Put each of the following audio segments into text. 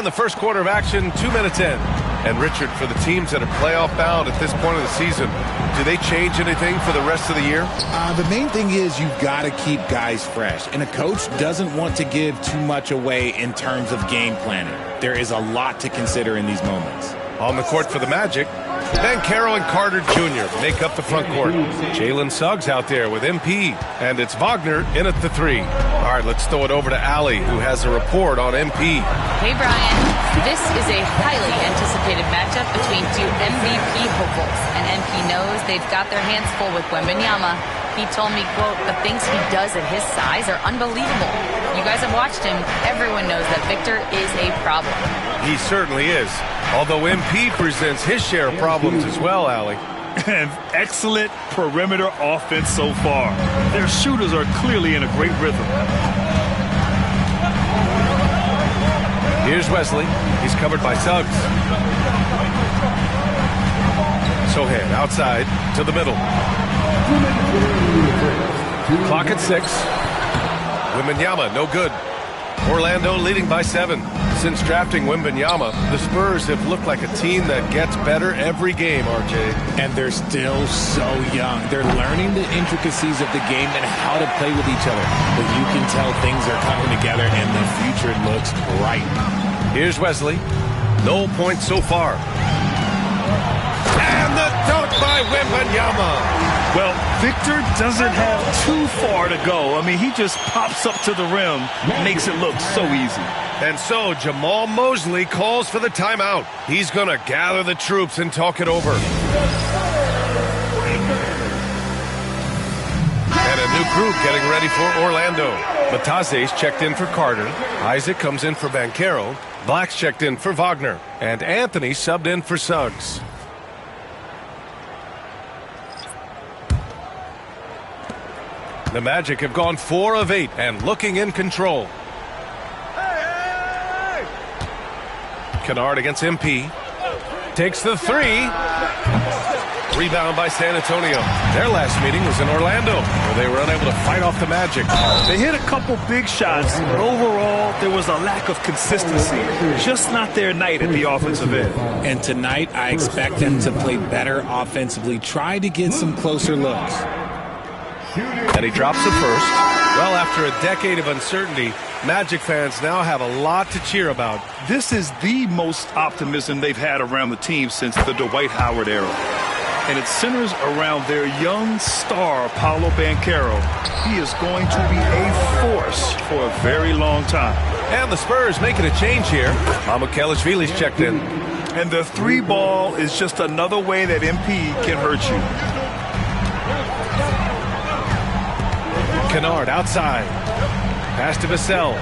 And the first quarter of action, 2 minutes in. And Richard, for the teams that are playoff bound at this point of the season, do they change anything for the rest of the year? The main thing is you've got to keep guys fresh. And a coach doesn't want to give too much away in terms of game planning. There is a lot to consider in these moments. On the court for the Magic, Banchero and Carter Jr. make up the front court. Jalen Suggs out there with MP. And it's Wagner in at the 3. All right, let's throw it over to Allie, who has a report on MP. Hey, Brian. This is a highly anticipated matchup between two MVP hopefuls. And MP knows they've got their hands full with Wembanyama. He told me, quote, the things he does at his size are unbelievable. You guys have watched him. Everyone knows that Victor is a problem. He certainly is. Although MP presents his share of problems as well, Allie. And excellent perimeter offense so far. Their shooters are clearly in a great rhythm. Here's Wesley. He's covered by Suggs. Sohan outside to the middle. Clock at 6. Wembanyama, no good. Orlando leading by 7. Since drafting Wembanyama, the Spurs have looked like a team that gets better every game, RJ. And they're still so young. They're learning the intricacies of the game and how to play with each other. But you can tell things are coming together and the future looks bright. Here's Wesley. No points so far. And the dunk by Wembanyama. Well, Victor doesn't have too far to go. I mean, he just pops up to the rim, makes it look so easy. And so Jamal Mosley calls for the timeout. He's going to gather the troops and talk it over. And a new group getting ready for Orlando. Matase's checked in for Carter. Isaac comes in for Banchero. Black's checked in for Wagner. And Anthony subbed in for Suggs. The Magic have gone 4 of 8 and looking in control. Kennard against MP. Takes the 3. Rebound by San Antonio. Their last meeting was in Orlando, where they were unable to fight off the Magic. They hit a couple big shots, but overall, there was a lack of consistency. Just not their night at the offensive end. And tonight, I expect them to play better offensively. Try to get some closer looks. And he drops the first. Well, after a decade of uncertainty, Magic fans now have a lot to cheer about. This is the most optimism they've had around the team since the Dwight Howard era. And it centers around their young star, Paolo Banchero. He is going to be a force for a very long time. And the Spurs making a change here. Mamukelashvili's checked in. And the 3 ball is just another way that MP can hurt you. Kennard outside. Pass to Vassell.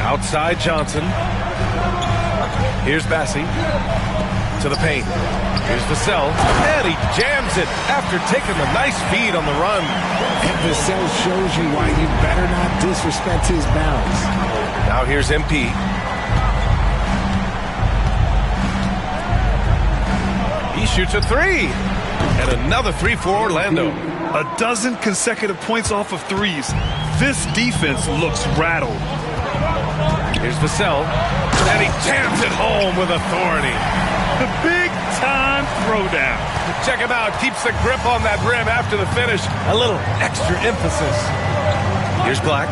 Outside Johnson. Here's Bassi. To the paint. Here's Vassell. And he jams it after taking a nice feed on the run. And Vassell shows you why you better not disrespect his bounds. Now here's MP. He shoots a 3. And another 3 for Orlando. A dozen consecutive points off of 3s. This defense looks rattled. Here's Vassell. And he jams it home with authority. The big-time throwdown. Check him out. Keeps the grip on that rim after the finish. A little extra emphasis. Here's Black.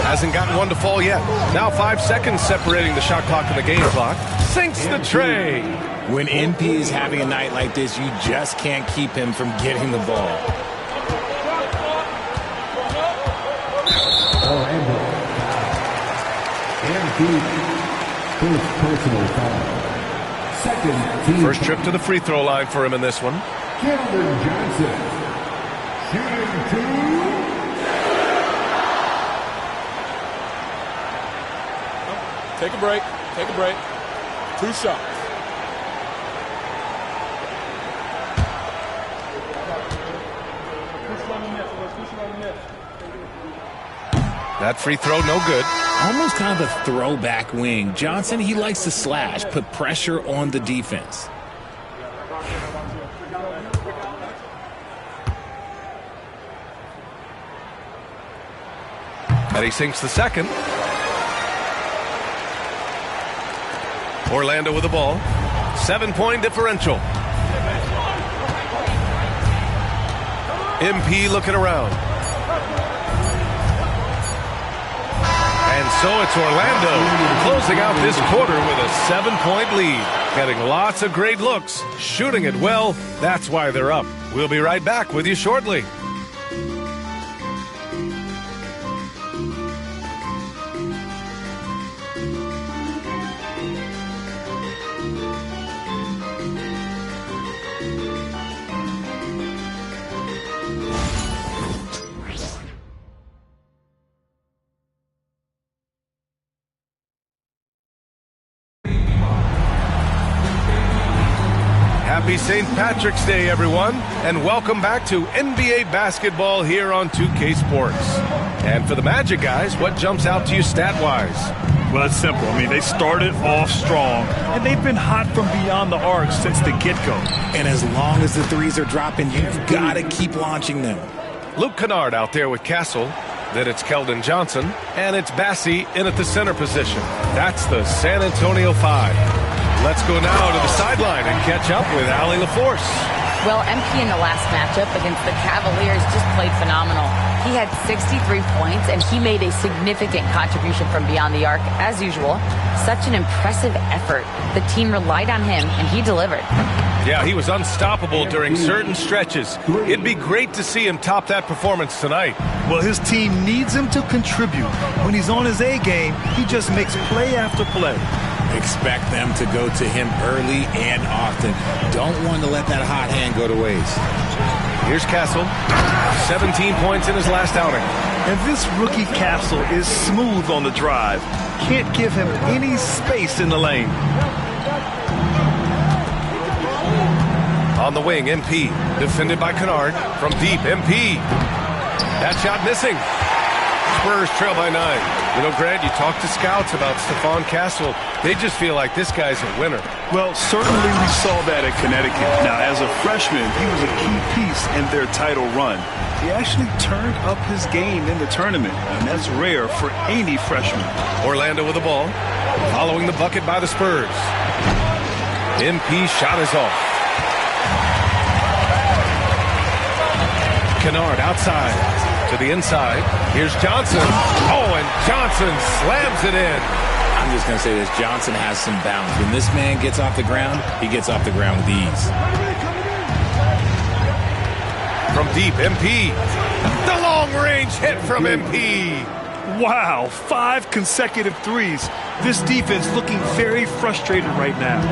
Hasn't gotten one to fall yet. Now 5 seconds separating the shot clock and the game clock. Sinks the tray. When MP is having a night like this, you just can't keep him from getting the ball. Orlando. MP. First personal foul. Second team. First trip to the free throw line for him in this one. Keldon Johnson. Shooting 2. Take a break. Take a break. 2 shots. That free throw, no good. Almost kind of a throwback wing. Johnson, he likes to slash, put pressure on the defense. And he sinks the second. Orlando with the ball. 7-point differential. MP looking around. And so it's Orlando closing out this quarter with a 7-point lead. Getting lots of great looks, shooting it well. That's why they're up. We'll be right back with you shortly. Happy St. Patrick's Day, everyone, and welcome back to NBA basketball here on 2K Sports. And for the Magic guys, what jumps out to you stat-wise? Well, it's simple. I mean, they started off strong, and they've been hot from beyond the arc since the get-go. And as long as the threes are dropping, you've got to keep launching them. Luke Kennard out there with Castle. Then it's Keldon Johnson, and it's Bassey in at the center position. That's the San Antonio 5. Let's go now to the sideline and catch up with Allie LaForce. Well, MP in the last matchup against the Cavaliers just played phenomenal. He had 63 points, and he made a significant contribution from beyond the arc, as usual. Such an impressive effort. The team relied on him, and he delivered. Yeah, he was unstoppable during certain stretches. It'd be great to see him top that performance tonight. Well, his team needs him to contribute. When he's on his A game, he just makes play after play. Expect them to go to him early and often. Don't want to let that hot hand go to waste. Here's Castle. 17 points in his last outing. And this rookie Castle is smooth on the drive. Can't give him any space in the lane. On the wing, MP. Defended by Kennard. From deep, MP. That shot missing. Spurs trail by 9. You know, Grant, you talk to scouts about Stephon Castle. They just feel like this guy's a winner. Well, certainly we saw that at Connecticut. Now, as a freshman, he was a key piece in their title run. He actually turned up his game in the tournament, and that's rare for any freshman. Orlando with the ball, following the bucket by the Spurs. MP shot is off. Kennard outside to the inside. Here's Johnson. Oh, and Johnson slams it in. I'm just going to say this. Johnson has some bounce. When this man gets off the ground, he gets off the ground with ease. From deep, MP. The long-range hit from MP. Wow, 5 consecutive threes. This defense looking very frustrated right now.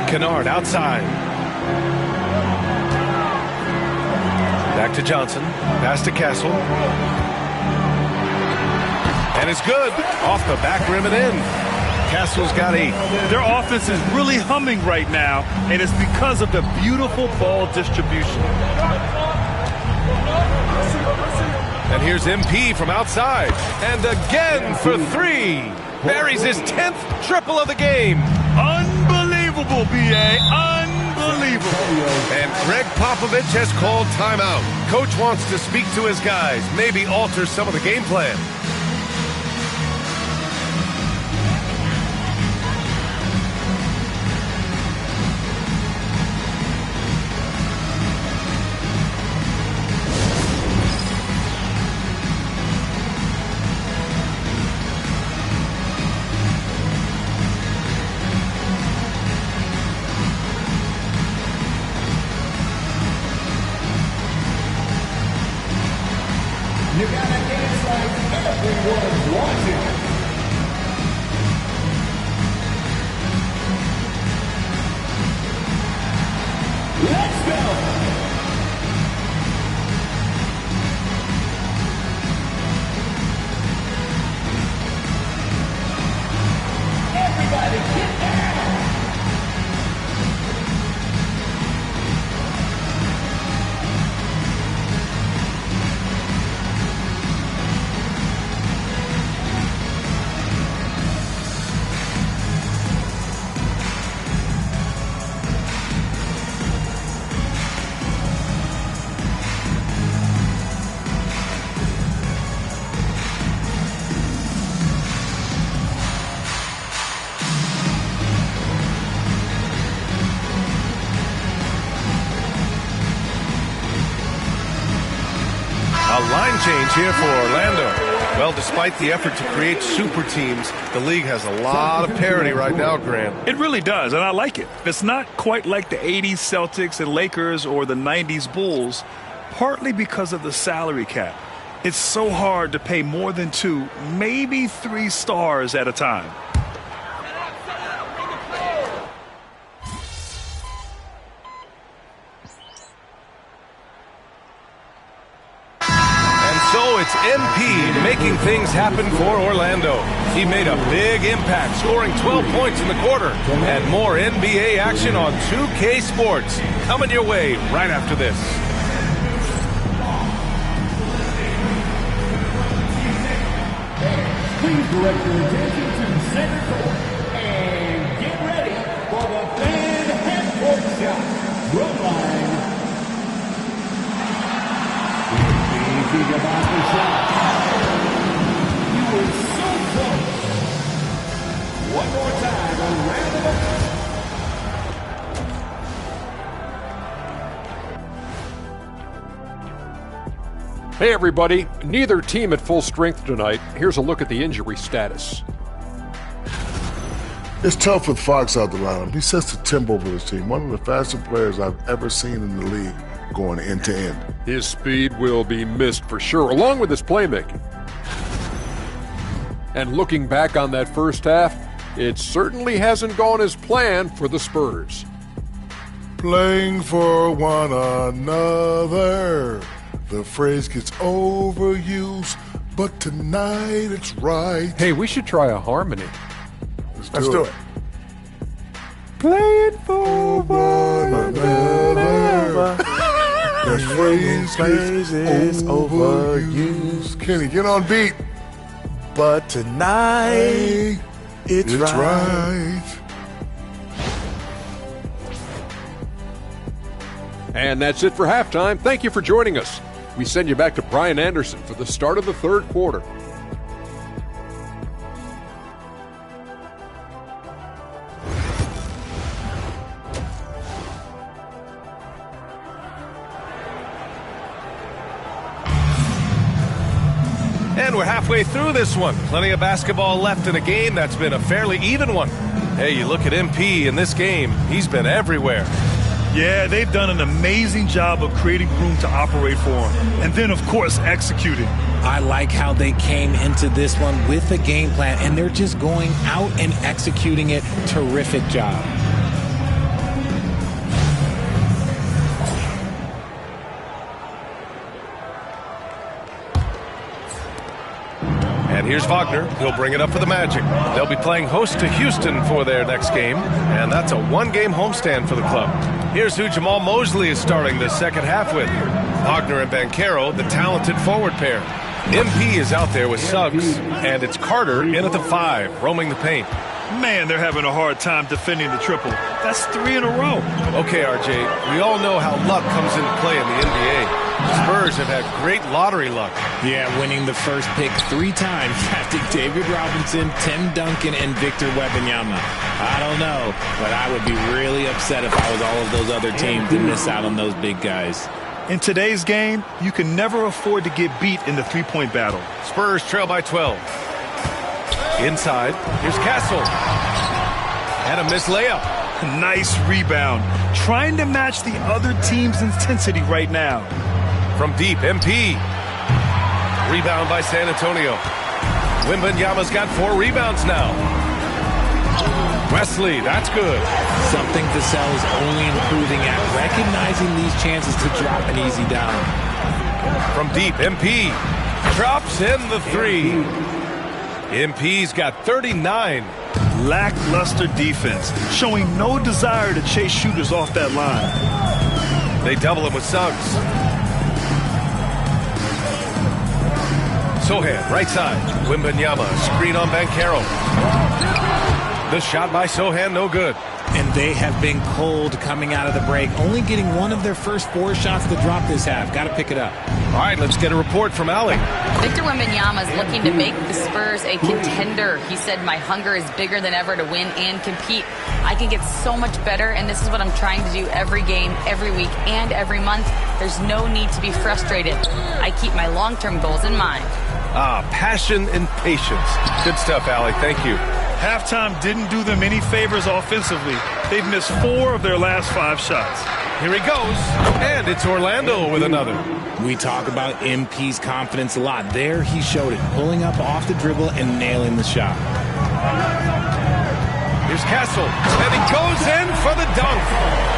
Kennard outside. Back to Johnson. Pass to Castle. And it's good. Off the back rim and in. Castle's got 8. Their offense is really humming right now, and it's because of the beautiful ball distribution. And here's MP from outside. And again for 3. Buries his 10th triple of the game. Unbelievable, B.A. Unbelievable. And Greg Popovich has called timeout. Coach wants to speak to his guys, maybe alter some of the game plan. You gotta dance like Line change here for Orlando. Well, despite the effort to create super teams, the league has a lot of parity right now, Graham. It really does, and I like it. It's not quite like the 80s Celtics and Lakers or the 90s Bulls, partly because of the salary cap. It's so hard to pay more than 2, maybe 3 stars at a time. So it's MP making things happen for Orlando. He made a big impact, scoring 12 points in the quarter. And more NBA action on 2K Sports coming your way right after this. Please direct your attention to center court and get ready for the fan half-court shot. Run line. Thinking about the shot. You were so close. One more time, a round of applause. Hey everybody, neither team at full strength tonight. Here's a look at the injury status. It's tough with Fox out the lineup. He sets the tempo for his team. One of the fastest players I've ever seen in the league going end to end. His speed will be missed for sure, along with his playmaking. And looking back on that first half, it certainly hasn't gone as planned for the Spurs. Playing for one another. The phrase gets overused, but tonight it's right. Hey, we should try a harmony. Let's do it. Playing for one another. The phrase is overused. Kenny, get on beat. But tonight, it's right. And that's it for halftime. Thank you for joining us. We send you back to Brian Anderson for the start of the third quarter. And we're halfway through this one. Plenty of basketball left in a game that's been a fairly even one. Hey, you look at MP in this game, he's been everywhere. Yeah, they've done an amazing job of creating room to operate for him. And then, of course, executing. I like how they came into this one with a game plan, and they're just going out and executing it. Terrific job. And here's Wagner. He'll bring it up for the Magic. They'll be playing host to Houston for their next game, and that's a one-game homestand for the club. Here's who Jamal Mosley is starting the second half with. Wagner and Banchero, the talented forward pair. MP is out there with Suggs, and it's Carter in at the 5, roaming the paint. Man, they're having a hard time defending the triple. That's 3 in a row. Okay, RJ, we all know how luck comes into play in the NBA. Spurs have had great lottery luck. Yeah, winning the first pick 3 times, drafting David Robinson, Tim Duncan, and Victor Wembanyama. I don't know, but I would be really upset if I was all of those other teams to miss out on those big guys. In today's game, you can never afford to get beat in the three-point battle. Spurs trail by 12. Inside, here's Castle. And a missed layup. Nice rebound. Trying to match the other team's intensity right now. From deep, MP. Rebound by San Antonio. Wembanyama's got 4 rebounds now. Wesley, that's good. Something Vassell is only improving at, recognizing these chances to drop an easy down. From deep, MP. Drops in the 3. MP's got 39. Lackluster defense, showing no desire to chase shooters off that line. They double him with Suggs. Sohan, right side. Wembanyama, screen on Banchero. The shot by Sohan, no good. And they have been cold coming out of the break, only getting one of their first 4 shots to drop this half. Got to pick it up. All right, let's get a report from Allie. Victor Wembanyama is looking to make the Spurs a contender. He said, my hunger is bigger than ever to win and compete. I can get so much better, and this is what I'm trying to do every game, every week, and every month. There's no need to be frustrated. I keep my long-term goals in mind. Passion and patience. Good stuff, Allie. Thank you. Halftime didn't do them any favors offensively. They've missed 4 of their last 5 shots. Here he goes, and it's Orlando with another. We talk about MP's confidence a lot. There he showed it, pulling up off the dribble and nailing the shot. Here's Castle, and he goes in for the dunk.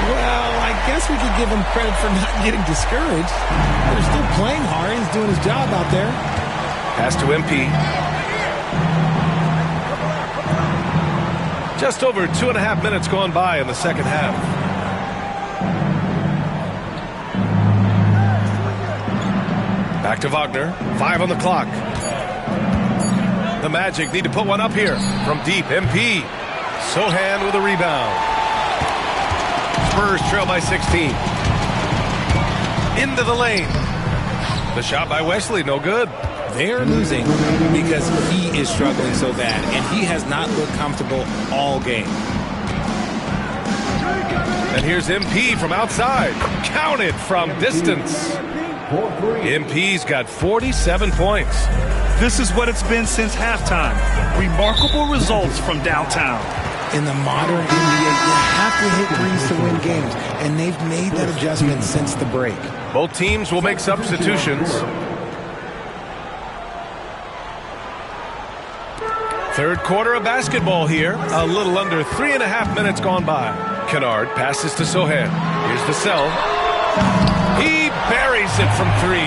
Well, I guess we could give him credit for not getting discouraged. They're still playing hard. He's doing his job out there. Pass to MP. Just over 2.5 minutes gone by in the second half. Back to Wagner. 5 on the clock. The Magic need to put one up here. From deep, MP. Sohan with a rebound. Spurs trail by 16. Into the lane. The shot by Wesley, no good. They're losing because he is struggling so bad, and he has not looked comfortable all game. And here's MP from outside. Counted from distance. MP's got 47 points. This is what it's been since halftime. Remarkable results from downtown. In the modern NBA, you have to hit threes to win games, and they've made that adjustment since the break. Both teams will make substitutions. Third quarter of basketball here. A little under 3.5 minutes gone by. Kennard passes to Sohan. Here's Vassell. He buries it from 3.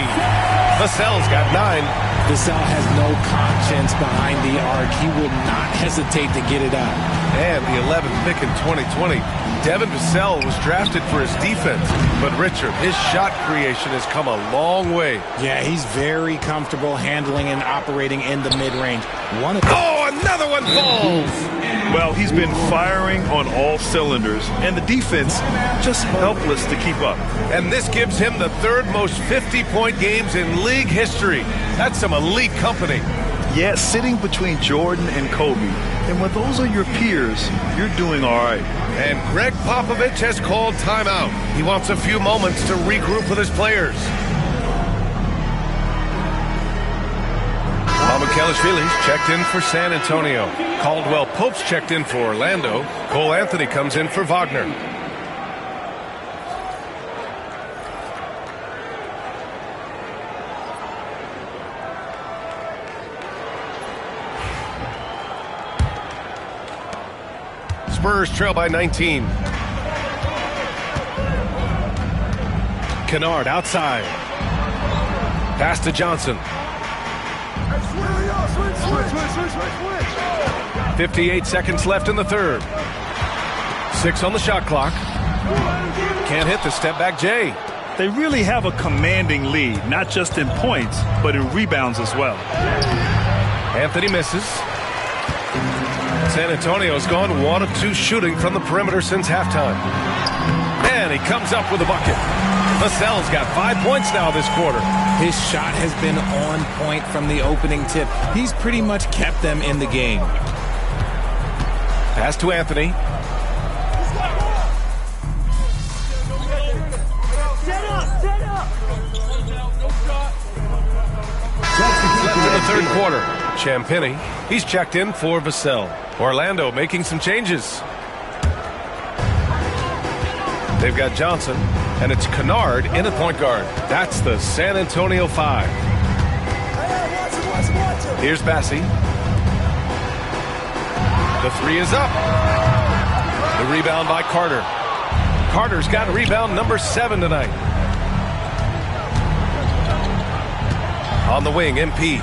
Vassell's got 9. Vassell has no conscience behind the arc. He will not hesitate to get it up. And the 11th pick in 2020. Devin Vassell was drafted for his defense. But Richard, his shot creation has come a long way. Yeah, he's very comfortable handling and operating in the mid-range. Another one falls! Well, he's been firing on all cylinders, and the defense just helpless to keep up. And this gives him the 3rd most 50-point games in league history. That's some elite company. Yeah, sitting between Jordan and Kobe. And when those are your peers, you're doing all right. And Greg Popovich has called timeout. He wants a few moments to regroup with his players. Mamukelashvili's checked in for San Antonio. Caldwell Pope's checked in for Orlando. Cole Anthony comes in for Wagner. Spurs trail by 19. Kennard outside. Pass to Johnson. 58 seconds left in the third. 6 on the shot clock. Can't hit the step back Jay. They really have a commanding lead, not just in points, but in rebounds as well. Anthony misses. San Antonio's gone 1 of 2 shooting from the perimeter since halftime. And he comes up with a bucket. Vassell's got 5 points now this quarter. His shot has been on point from the opening tip. He's pretty much kept them in the game. Pass to Anthony. Left in the third quarter. Champagnie. He's checked in for Vassell. Orlando making some changes. They've got Johnson, and it's Kennard in at point guard. That's the San Antonio 5. Here's Bassie. The 3 is up. The rebound by Carter. Carter's got rebound number 7 tonight. On the wing, MP.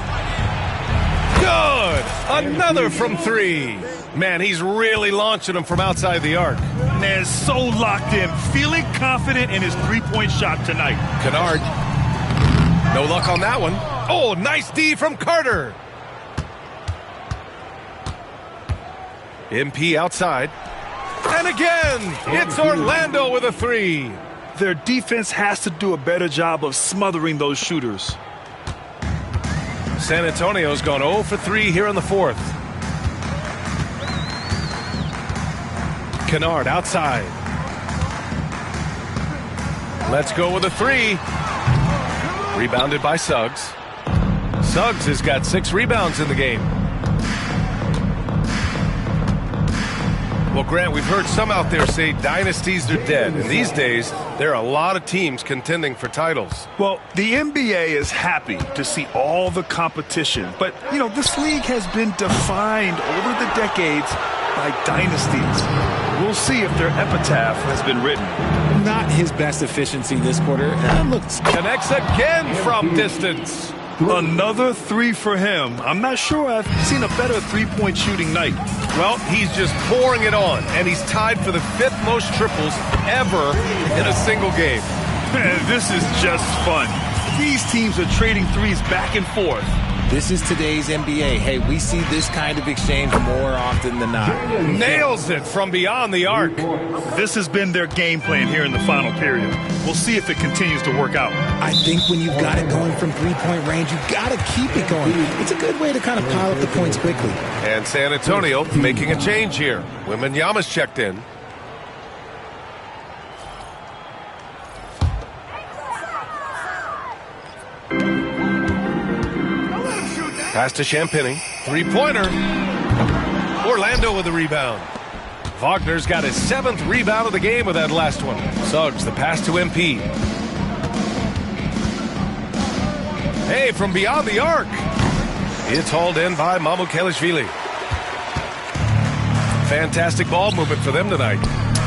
Good! Another from 3. Man, he's really launching them from outside the arc. Man, so locked in, feeling confident in his three-point shot tonight. Kennard. No luck on that one. Oh, nice D from Carter. MP outside. And again, it's Orlando with a 3. Their defense has to do a better job of smothering those shooters. San Antonio's gone 0 for 3 here in the fourth. Kennard outside. Let's go with a 3. Rebounded by Suggs. Suggs has got 6 rebounds in the game. Well, Grant, we've heard some out there say dynasties are dead. And these days, there are a lot of teams contending for titles. Well, the NBA is happy to see all the competition. But, you know, this league has been defined over the decades by dynasties. We'll see if their epitaph has been written. Not his best efficiency this quarter. Connects again from distance. Another 3 for him. I'm not sure I've seen a better three-point shooting night. Well, he's just pouring it on, and he's tied for the 5th most triples ever in a single game. This is just fun. These teams are trading threes back and forth. This is today's NBA. Hey, we see this kind of exchange more often than not. Nails it from beyond the arc. This has been their game plan here in the final period. We'll see if it continues to work out. I think when you've got it going from three-point range, you've got to keep it going. It's a good way to kind of pile up the points quickly. And San Antonio making a change here. Wembanyama's checked in. Pass to Champagnie. 3-pointer. Orlando with the rebound. Wagner's got his 7th rebound of the game with that last one. Suggs, the pass to MP. Hey, from beyond the arc. It's hauled in by Mamukelashvili. Fantastic ball movement for them tonight.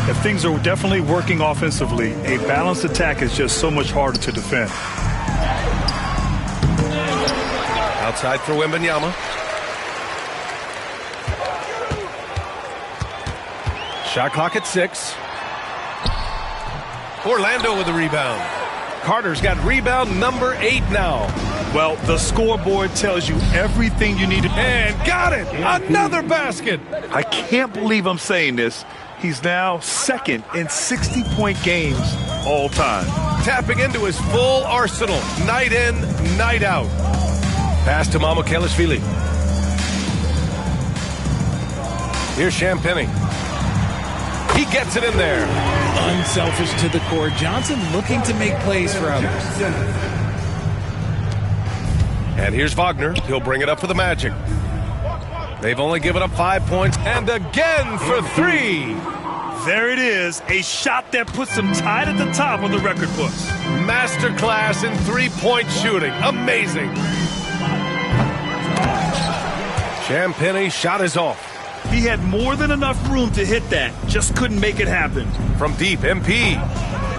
If things are definitely working offensively, a balanced attack is just so much harder to defend. Outside for Wembanyama. Shot clock at 6. Orlando with the rebound. Carter's got rebound number 8 now. Well, the scoreboard tells you everything you need to... And got it! Another basket! I can't believe I'm saying this. He's now 2nd in 60-point games all time. Tapping into his full arsenal. Night in, night out. Pass to Mamukelashvili. Here's Champagnie. He gets it in there. Unselfish to the core. Johnson looking to make plays for others. And here's Wagner. He'll bring it up for the Magic. They've only given up 5 points. And again for 3. There it is. A shot that puts them tied at the top of the record books. Masterclass in 3-point shooting. Amazing. Champagnie shot is off. He had more than enough room to hit that. Just couldn't make it happen. From deep, MP.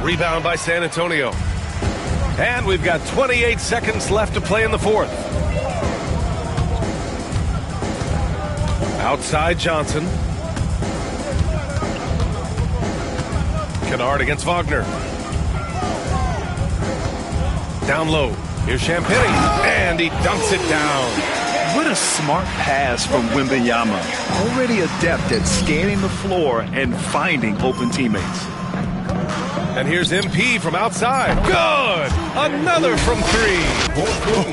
Rebound by San Antonio. And we've got 28 seconds left to play in the fourth. Outside Johnson. Kennard against Wagner. Down low. Here's Champagnie. And he dunks it down. What a smart pass from Wembanyama. Already adept at scanning the floor and finding open teammates. And here's MP from outside. Good! Another from 3.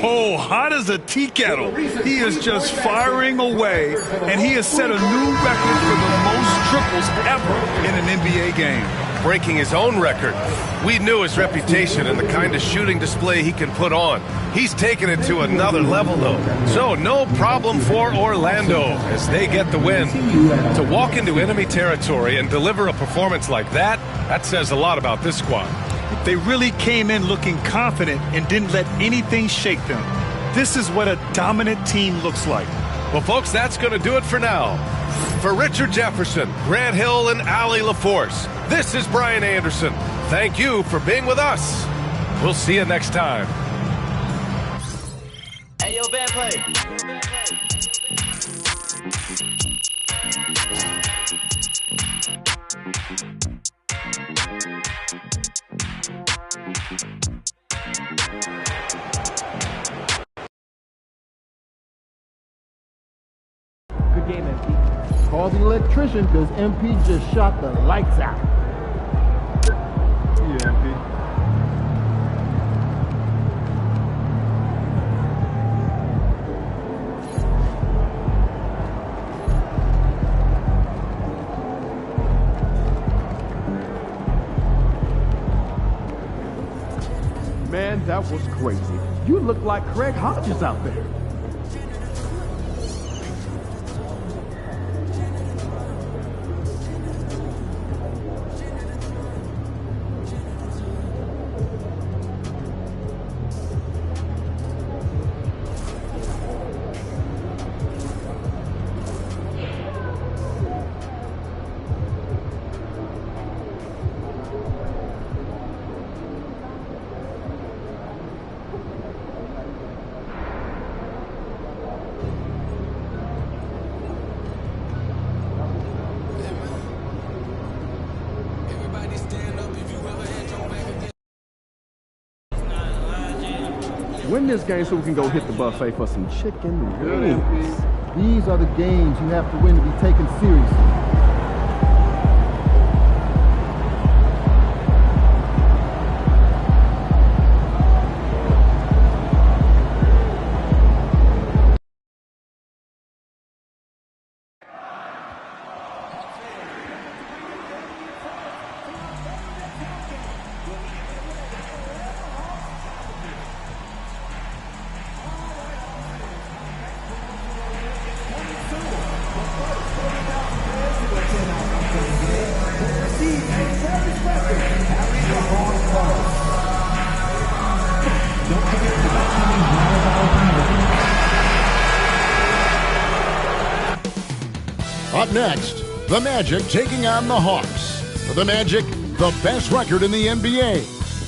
Oh, hot as a tea kettle. He is just firing away, and he has set a new record for the most triples ever in an NBA game. Breaking his own record. We knew his reputation and the kind of shooting display he can put on. He's taken it to another level, though. So no problem for Orlando as they get the win. To walk into enemy territory and deliver a performance like that, that says a lot about this squad. They really came in looking confident and didn't let anything shake them. This is what a dominant team looks like. Well, folks, that's going to do it for now. For Richard Jefferson, Grant Hill, and Allie LaForce, this is Brian Anderson. Thank you for being with us. We'll see you next time. Hey, yo, bad play. Good game, MP. Call the electrician because MP just shot the lights out. Yeah, MP. That was crazy. You look like Craig Hodges out there. Win this game so we can go hit the buffet for some chicken wings. These are the games you have to win to be taken seriously. Up next, the Magic taking on the Hawks. For the Magic, the best record in the NBA.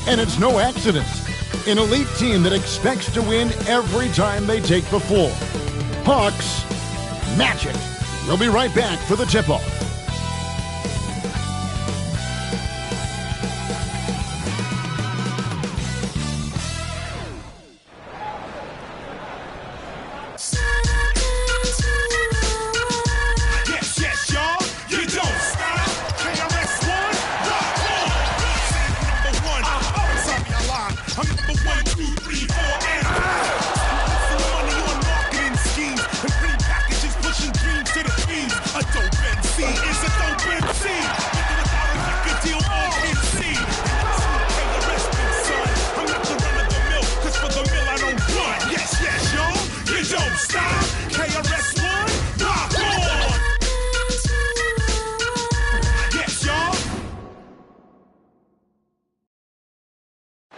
And it's no accident. An elite team that expects to win every time they take the floor. Hawks, Magic. We'll be right back for the tip-off.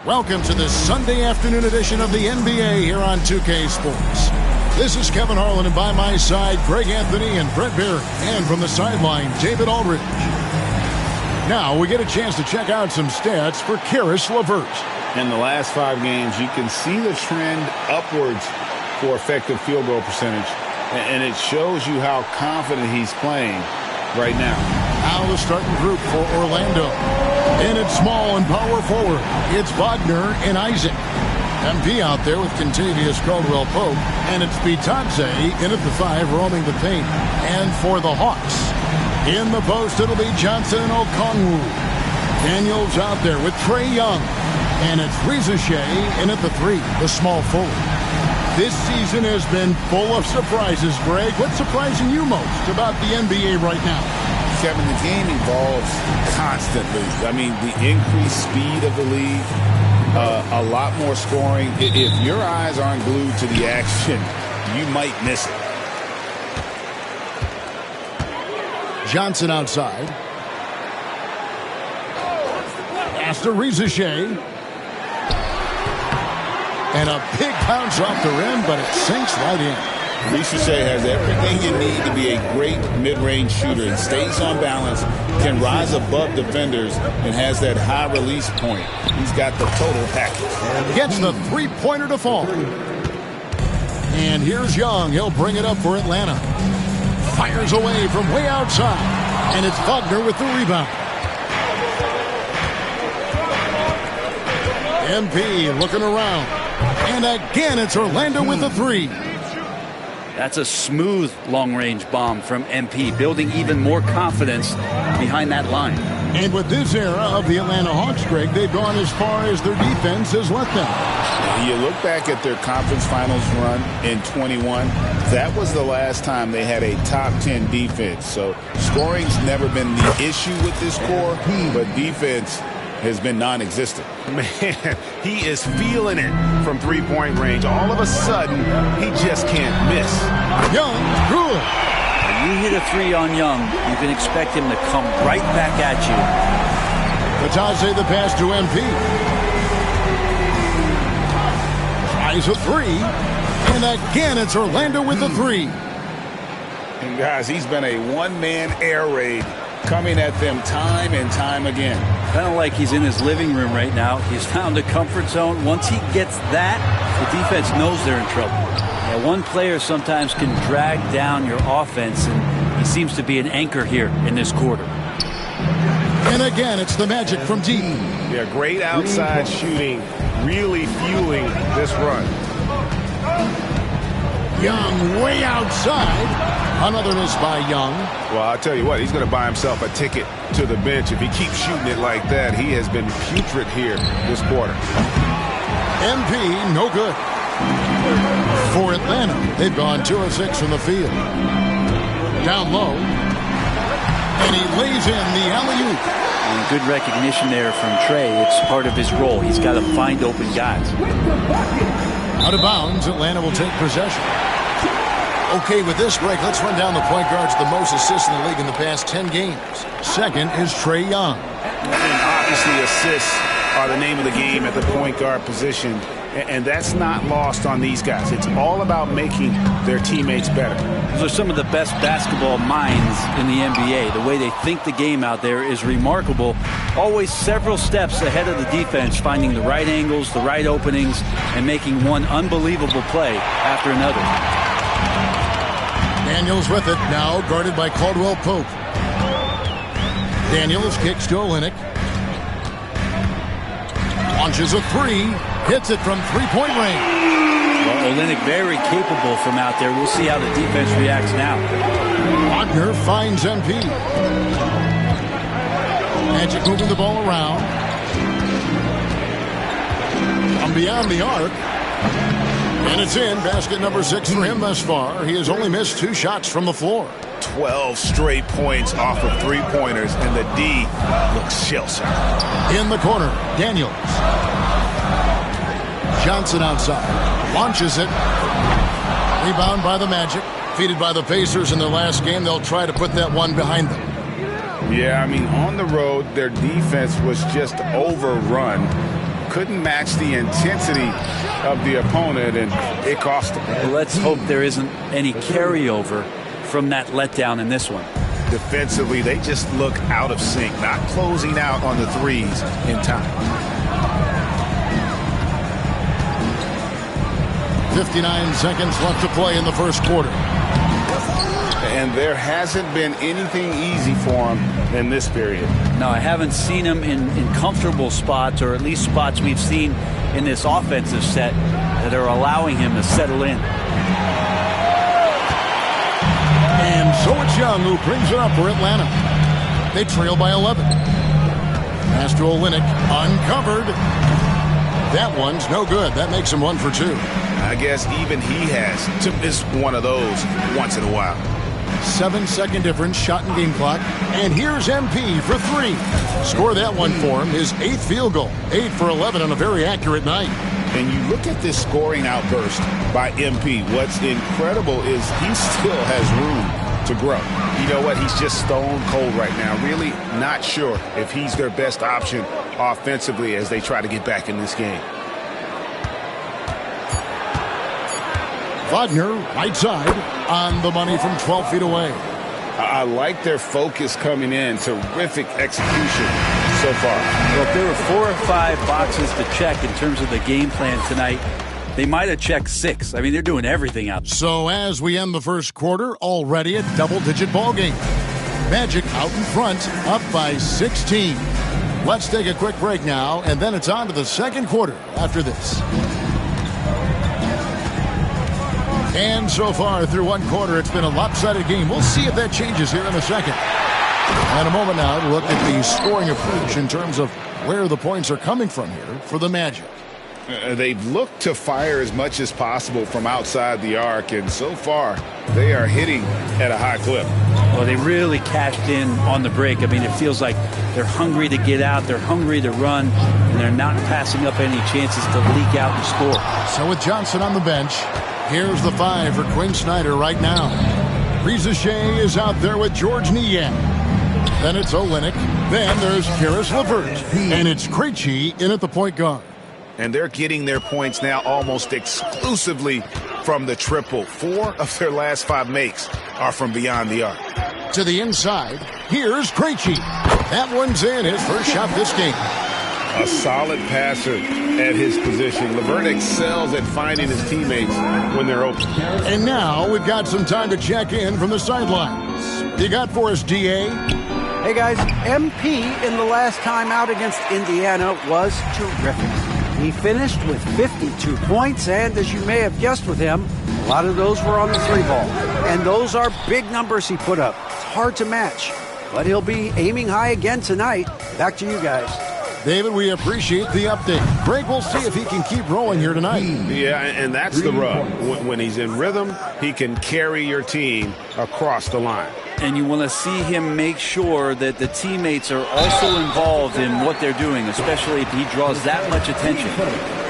Welcome to this Sunday afternoon edition of the NBA here on 2K Sports. This is Kevin Harlan, and by my side, Greg Anthony and Brett Barry. And from the sideline, David Aldridge. Now we get a chance to check out some stats for Caris LeVert. In the last 5 games, you can see the trend upwards for effective field goal percentage. And it shows you how confident he's playing right now. Now the starting group for Orlando. In at small and power forward, it's Wagner and Isaac. MP out there with Contavious Caldwell-Pope. And it's Bitadze in at the 5, roaming the paint. And for the Hawks, in the post, it'll be Johnson and Okongwu. Daniels out there with Trae Young. And it's Reza Shea in at the 3, the small forward. This season has been full of surprises, Greg. What's surprising you most about the NBA right now? Kevin, the game evolves constantly. I mean, the increased speed of the league, a lot more scoring. If your eyes aren't glued to the action, you might miss it. Johnson outside. Pass to Reza Shea. And a big bounce off the rim, but it sinks right in. Reza Shea has everything you need to be a great mid-range shooter and stays on balance, can rise above defenders, and has that high release point. He's got the total package. Gets the three-pointer to fall. And here's Young. He'll bring it up for Atlanta. Fires away from way outside. And it's Wagner with the rebound. MP looking around. And again, it's Orlando with the 3. That's a smooth long-range bomb from MP, building even more confidence behind that line. And with this era of the Atlanta Hawks, Greg, they've gone as far as their defense has let them. You look back at their conference finals run in 21, that was the last time they had a top 10 defense. So scoring's never been the issue with this core, but defense has been non-existent. Man, he is feeling it from three-point range. All of a sudden, he just can't miss. Young, good. When you hit a three on Young, you can expect him to come right back at you. Batase the pass to MP. Tries a three. And again, it's Orlando with the three. And guys, he's been a one-man air raid coming at them time and time again. Kind of like he's in his living room right now. He's found a comfort zone. Once he gets that, the defense knows they're in trouble. Yeah, one player sometimes can drag down your offense, and he seems to be an anchor here in this quarter. And again, it's the Magic from deep. Yeah, great outside shooting, really fueling this run. Young way outside. Another miss by Young. Well, I'll tell you what, he's going to buy himself a ticket to the bench. If he keeps shooting it like that, he has been putrid here this quarter. MP, no good. For Atlanta, they've gone 2 of 6 from the field. Down low. And he lays in the alley-oop. And good recognition there from Trey. It's part of his role. He's got to find open guys. Out of bounds, Atlanta will take possession. Okay, with this break, let's run down the point guards with the most assists in the league in the past 10 games. Second is Trey Young. And obviously, assists are the name of the game at the point guard position, and that's not lost on these guys. It's all about making their teammates better. Those are some of the best basketball minds in the NBA. The way they think the game out there is remarkable. Always several steps ahead of the defense, finding the right angles, the right openings, and making one unbelievable play after another. Daniels with it, now guarded by Caldwell Pope. Daniels kicks to Olynyk. Launches a three, hits it from three-point range. Well, Olynyk very capable from out there. We'll see how the defense reacts now. Wagner finds MP. Magic moving the ball around. From beyond the arc. And it's in. Basket number 6 for him thus far. He has only missed 2 shots from the floor. 12 straight points off of three-pointers, and the D looks shell-shocked. In the corner, Daniels. Johnson outside. Launches it. Rebound by the Magic. Defeated by the Pacers in their last game. They'll try to put that one behind them. Yeah, I mean, on the road, their defense was just overrun. Couldn't match the intensity of the opponent, and it cost them. Well, let's hope there isn't any carryover from that letdown in this one. Defensively, they just look out of sync, not closing out on the threes in time. 59 seconds left to play in the first quarter. And there hasn't been anything easy for him in this period. No, I haven't seen him in comfortable spots, or at least spots we've seen in this offensive set that are allowing him to settle in. And so it's Young who brings it up for Atlanta. They trail by 11. Pass to Olynyk, uncovered. That one's no good. That makes him 1 for 2. I guess even he has to miss one of those once in a while. 7-second difference, shot and game clock. And here's MP for 3. Score that one for him, his 8th field goal. 8 for 11 on a very accurate night. And you look at this scoring outburst by MP. What's incredible is he still has room to grow. You know what? He's just stone cold right now. Really not sure if he's their best option offensively as they try to get back in this game. Wagner, right side, on the money from 12 feet away. I like their focus coming in. Terrific execution so far. Well, if there were 4 or 5 boxes to check in terms of the game plan tonight, they might have checked 6. I mean, they're doing everything out. So as we end the first quarter, already a double-digit ball game. Magic out in front, up by 16. Let's take a quick break now, and then it's on to the second quarter after this. And so far through one quarter, it's been a lopsided game. We'll see if that changes here in a second. And a moment now to look at the scoring approach in terms of where the points are coming from here for the Magic. They've looked to fire as much as possible from outside the arc, and so far they are hitting at a high clip. Well, they really cashed in on the break. I mean, it feels like they're hungry to get out, they're hungry to run, and they're not passing up any chances to leak out and score. So with Johnson on the bench, here's the 5 for Quinn Snyder right now. Reza Shea is out there with George Niang. Then it's Olynyk. Then there's Karis LeVert. And it's Krejci in at the point guard. And they're getting their points now almost exclusively from the triple. 4 of their last 5 makes are from beyond the arc. To the inside, here's Krejci. That one's in, his first shot this game. A solid passer at his position. LeVert excels at finding his teammates when they're open. And now we've got some time to check in from the sidelines. What you got for us, DA? Hey guys, MP in the last time out against Indiana was terrific. He finished with 52 points, and as you may have guessed with him, a lot of those were on the 3-ball. And those are big numbers he put up. It's hard to match, but he'll be aiming high again tonight. Back to you guys. David, we appreciate the update. Greg, we'll see if he can keep rolling here tonight. Yeah, and that's the rub. When he's in rhythm, he can carry your team across the line. And you want to see him make sure that the teammates are also involved in what they're doing, especially if he draws that much attention.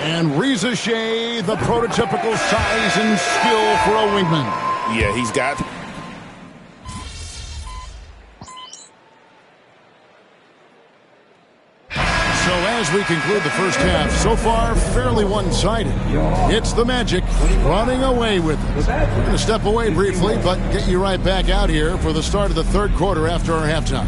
And Reza Shea, the prototypical size and skill for a wingman. Yeah, he's got... So as we conclude the first half, so far fairly one-sided. It's the Magic running away with it. We're going to step away briefly, but get you right back out here for the start of the third quarter after our halftime.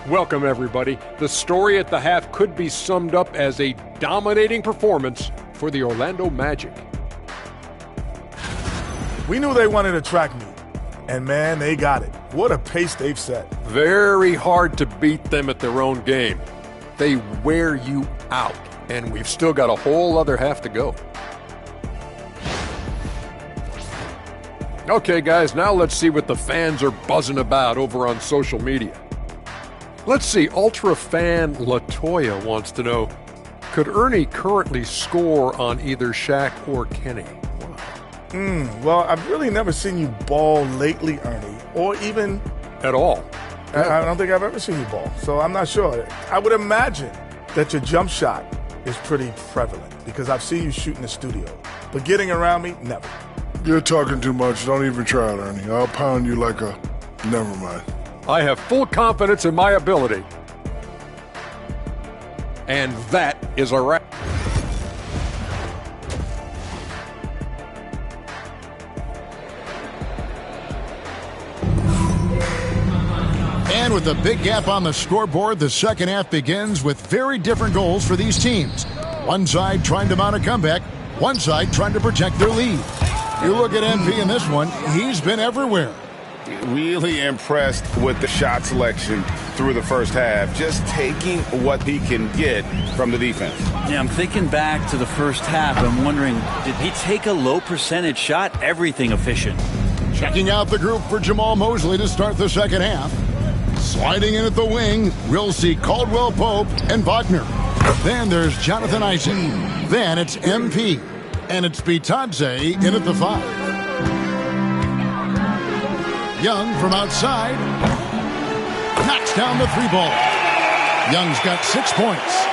Welcome, everybody. The story at the half could be summed up as a dominating performance for the Orlando Magic. We knew they wanted a track meet, and man, they got it. What a pace they've set. Very hard to beat them at their own game. They wear you out, and we've still got a whole other half to go. Okay, guys, now let's see what the fans are buzzing about over on social media. Let's see, Ultra fan Latoya wants to know, could Ernie currently score on either Shaq or Kenny? Well, I've really never seen you ball lately, Ernie, or even... At all. I don't think I've ever seen you ball, so I'm not sure. I would imagine that your jump shot is pretty prevalent because I've seen you shoot in the studio. But getting around me, never. You're talking too much. Don't even try it, Ernie. I'll pound you like a... Never mind. I have full confidence in my ability. And that is a wrap. And with a big gap on the scoreboard, the second half begins with very different goals for these teams. One side trying to mount a comeback, one side trying to protect their lead. You look at MP in this one, he's been everywhere. Really impressed with the shot selection through the first half, just taking what he can get from the defense. Yeah, I'm thinking back to the first half. I'm wondering, did he take a low percentage shot? Everything efficient. Checking out the group for Jamal Mosley to start the second half. Sliding in at the wing, we'll see Caldwell Pope and Wagner. Then there's Jonathan Isaac. Then it's MP. And it's Bitadze in at the 5. Young from outside knocks down the 3-ball. Young's got 6 points.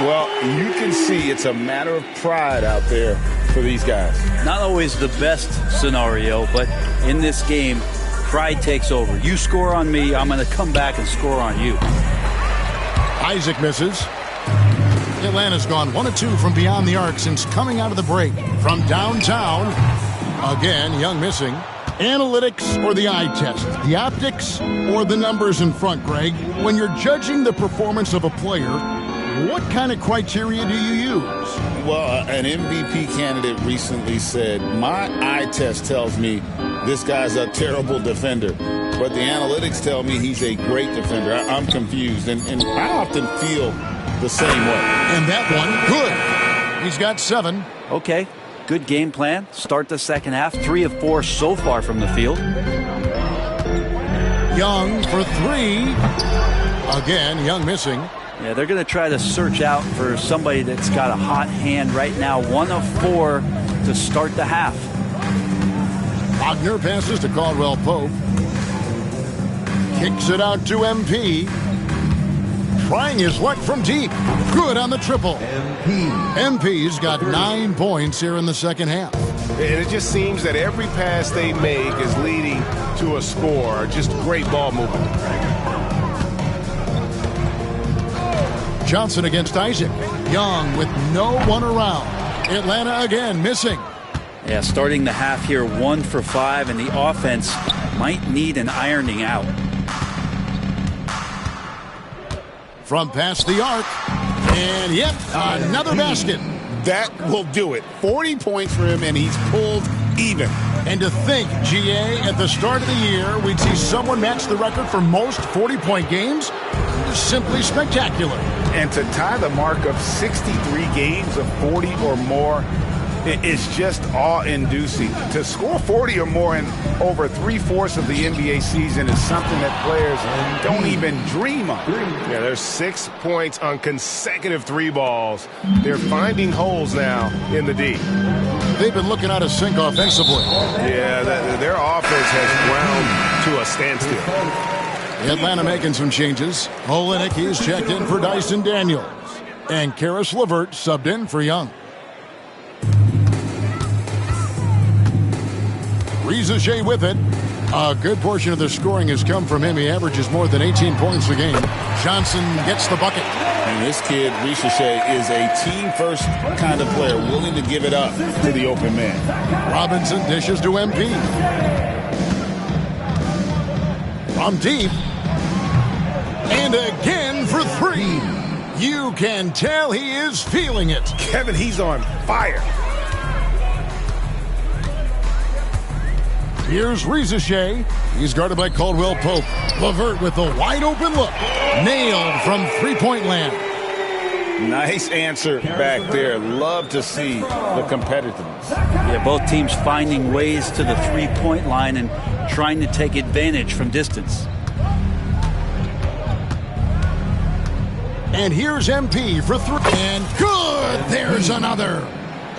Well, you can see it's a matter of pride out there for these guys. Not always the best scenario, but in this game, pride takes over. You score on me, I'm going to come back and score on you. Isaac misses. Atlanta's gone 1 of 2 from beyond the arc since coming out of the break. From downtown, again, Young missing. Analytics or the eye test? The optics or the numbers in front, Greg? When you're judging the performance of a player, what kind of criteria do you use? Well, an MVP candidate recently said, my eye test tells me this guy's a terrible defender, but the analytics tell me he's a great defender. I'm confused, and I often feel the same way. And that one, good. He's got 7. Okay, good game plan. Start the second half. 3 of 4 so far from the field. Young for 3. Again, Young missing. Yeah, they're going to try to search out for somebody that's got a hot hand right now. 1 of 4 to start the half. Wagner passes to Caldwell Pope. Kicks it out to MP. Trying his luck from deep. Good on the triple. MP's got 9 points here in the second half. And it just seems that every pass they make is leading to a score. Just great ball movement. Johnson against Isaac. Young with no one around. Atlanta again missing. Yeah, starting the half here 1 for 5, and the offense might need an ironing out. From past the arc. And yep, another basket. That will do it. 40 points for him, and he's pulled even. And to think, GA, at the start of the year, we'd see someone match the record for most 40-point games? Simply spectacular. And to tie the mark of 63 games of 40 or more, it's just awe-inducing. To score 40 or more in over 3/4 of the NBA season is something that players don't even dream of. Yeah, there's 6 points on consecutive 3 balls. They're finding holes now in the D. They've been looking out of sync offensively. Yeah, their offense has ground to a standstill. Atlanta making some changes. Olynyk is checked in for Dyson Daniels. And Karis LeVert subbed in for Young. Riza with it. A good portion of the scoring has come from him. He averages more than 18 points a game. Johnson gets the bucket. And this kid, Riza is a team-first kind of player, willing to give it up to the open man. Robinson dishes to MP. From deep. And again for 3. You can tell he is feeling it. Kevin, he's on fire. Here's Riza. He's guarded by Caldwell Pope. LeVert with a wide open look. Nailed from three-point land. Nice answer back there. Love to see the competitiveness. Yeah, both teams finding ways to the three-point line and trying to take advantage from distance. And here's MP for 3. And good! There's another.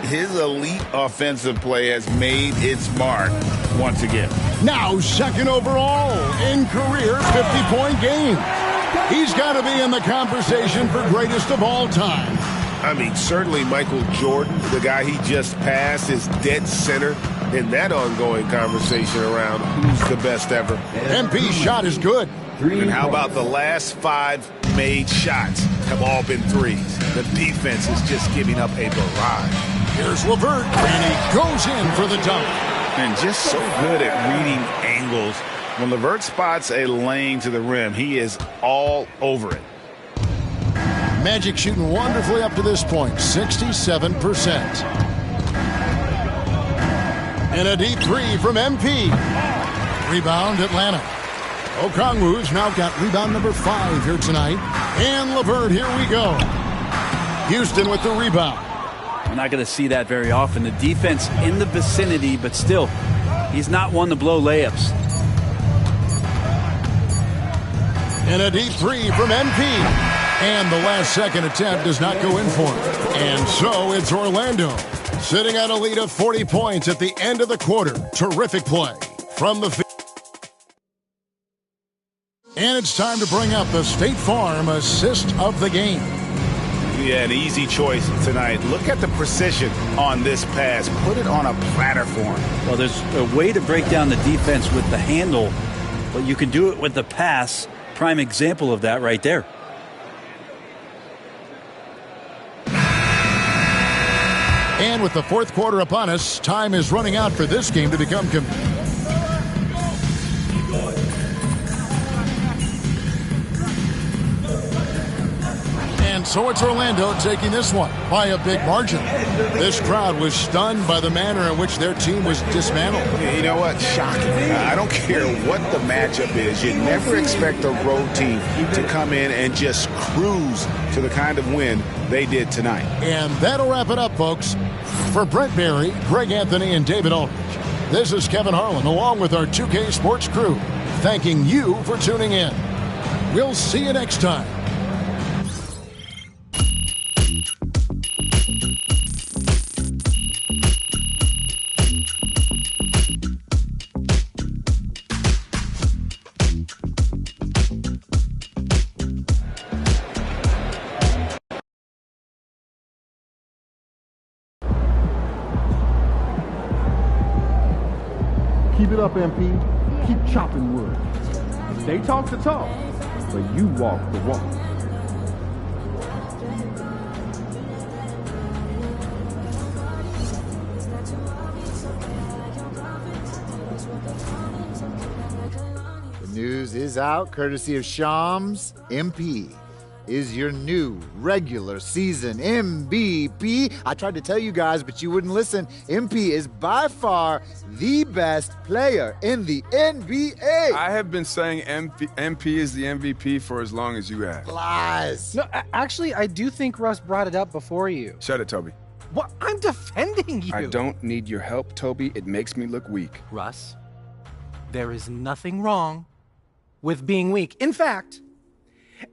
His elite offensive play has made its mark once again. Now second overall in career 50-point game. He's got to be in the conversation for greatest of all time. I mean, certainly Michael Jordan, the guy he just passed, is dead center in that ongoing conversation around who's the best ever. MP's shot is good. And how about the last 5 made shots have all been threes? The defense is just giving up a barrage. Here's LeVert, and he goes in for the dunk. And just so good at reading angles. When LeVert spots a lane to the rim, he is all over it. Magic shooting wonderfully up to this point, 67%. And a deep 3 from MP. Rebound Atlanta. Okongwu's now got rebound number 5 here tonight. And LeVert, here we go. Houston with the rebound. We're not going to see that very often. The defense in the vicinity, but still, he's not one to blow layups. And a deep 3 from MP. And the last second attempt does not go in for him. And so it's Orlando sitting at a lead of 40 points at the end of the quarter. Terrific play from the field. And it's time to bring up the State Farm assist of the game. Yeah, an easy choice tonight. Look at the precision on this pass. Put it on a platter for him. Well, there's a way to break down the defense with the handle, but you can do it with the pass. Prime example of that right there. And with the fourth quarter upon us, time is running out for this game to become And so it's Orlando taking this one by a big margin. This crowd was stunned by the manner in which their team was dismantled. You know what? Shocking. I don't care what the matchup is. You never expect a road team to come in and just cruise to the kind of win they did tonight. And that'll wrap it up, folks. For Brent Barry, Greg Anthony, and David Aldridge, this is Kevin Harlan along with our 2K Sports crew, thanking you for tuning in. We'll see you next time. Keep it up, MP. Keep chopping wood. They talk the talk, but you walk the walk. The news is out, courtesy of Shams. MP is your new regular season MVP. I tried to tell you guys, but you wouldn't listen. MP is by far the best player in the NBA. I have been saying MP is the MVP for as long as you have. Lies. No, actually, I do think Russ brought it up before you. Shut it, Toby. What? I'm defending you. I don't need your help, Toby. It makes me look weak. Russ, there is nothing wrong with being weak. In fact,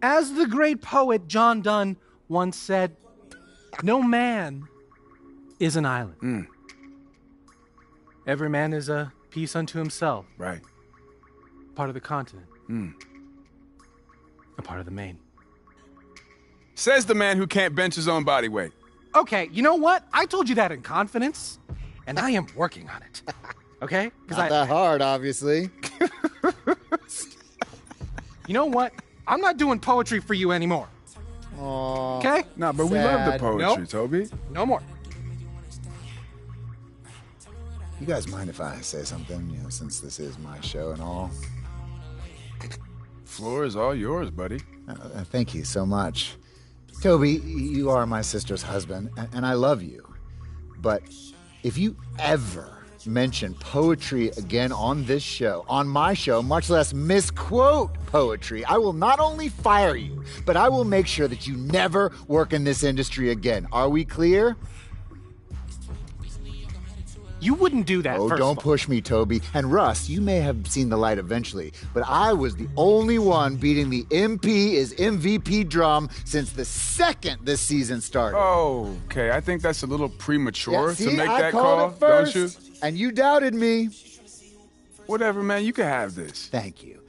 as the great poet John Donne once said, no man is an island. Every man is a piece unto himself. Right. Part of the continent. A part of the main. Says the man who can't bench his own body weight. Okay, you know what? I told you that in confidence, and I am working on it. Okay? Not that hard, obviously. You know what? I'm not doing poetry for you anymore. Aww, okay? No, but we love the poetry, nope. Toby. No more. You guys mind if I say something, since this is my show and all? Floor is all yours, buddy. Thank you so much. Toby, you are my sister's husband, and I love you. But if you ever mention poetry again on this show, on my show, much less misquote poetry, I will not only fire you, but I will make sure that you never work in this industry again. Are we clear? You wouldn't do that. Oh, don't push me, Toby. And Russ, you may have seen the light eventually, but I was the only one beating the MP is MVP drum since the second this season started. Oh, okay. I think that's a little premature to make that call, don't you? And you doubted me. Whatever, man. You can have this. Thank you.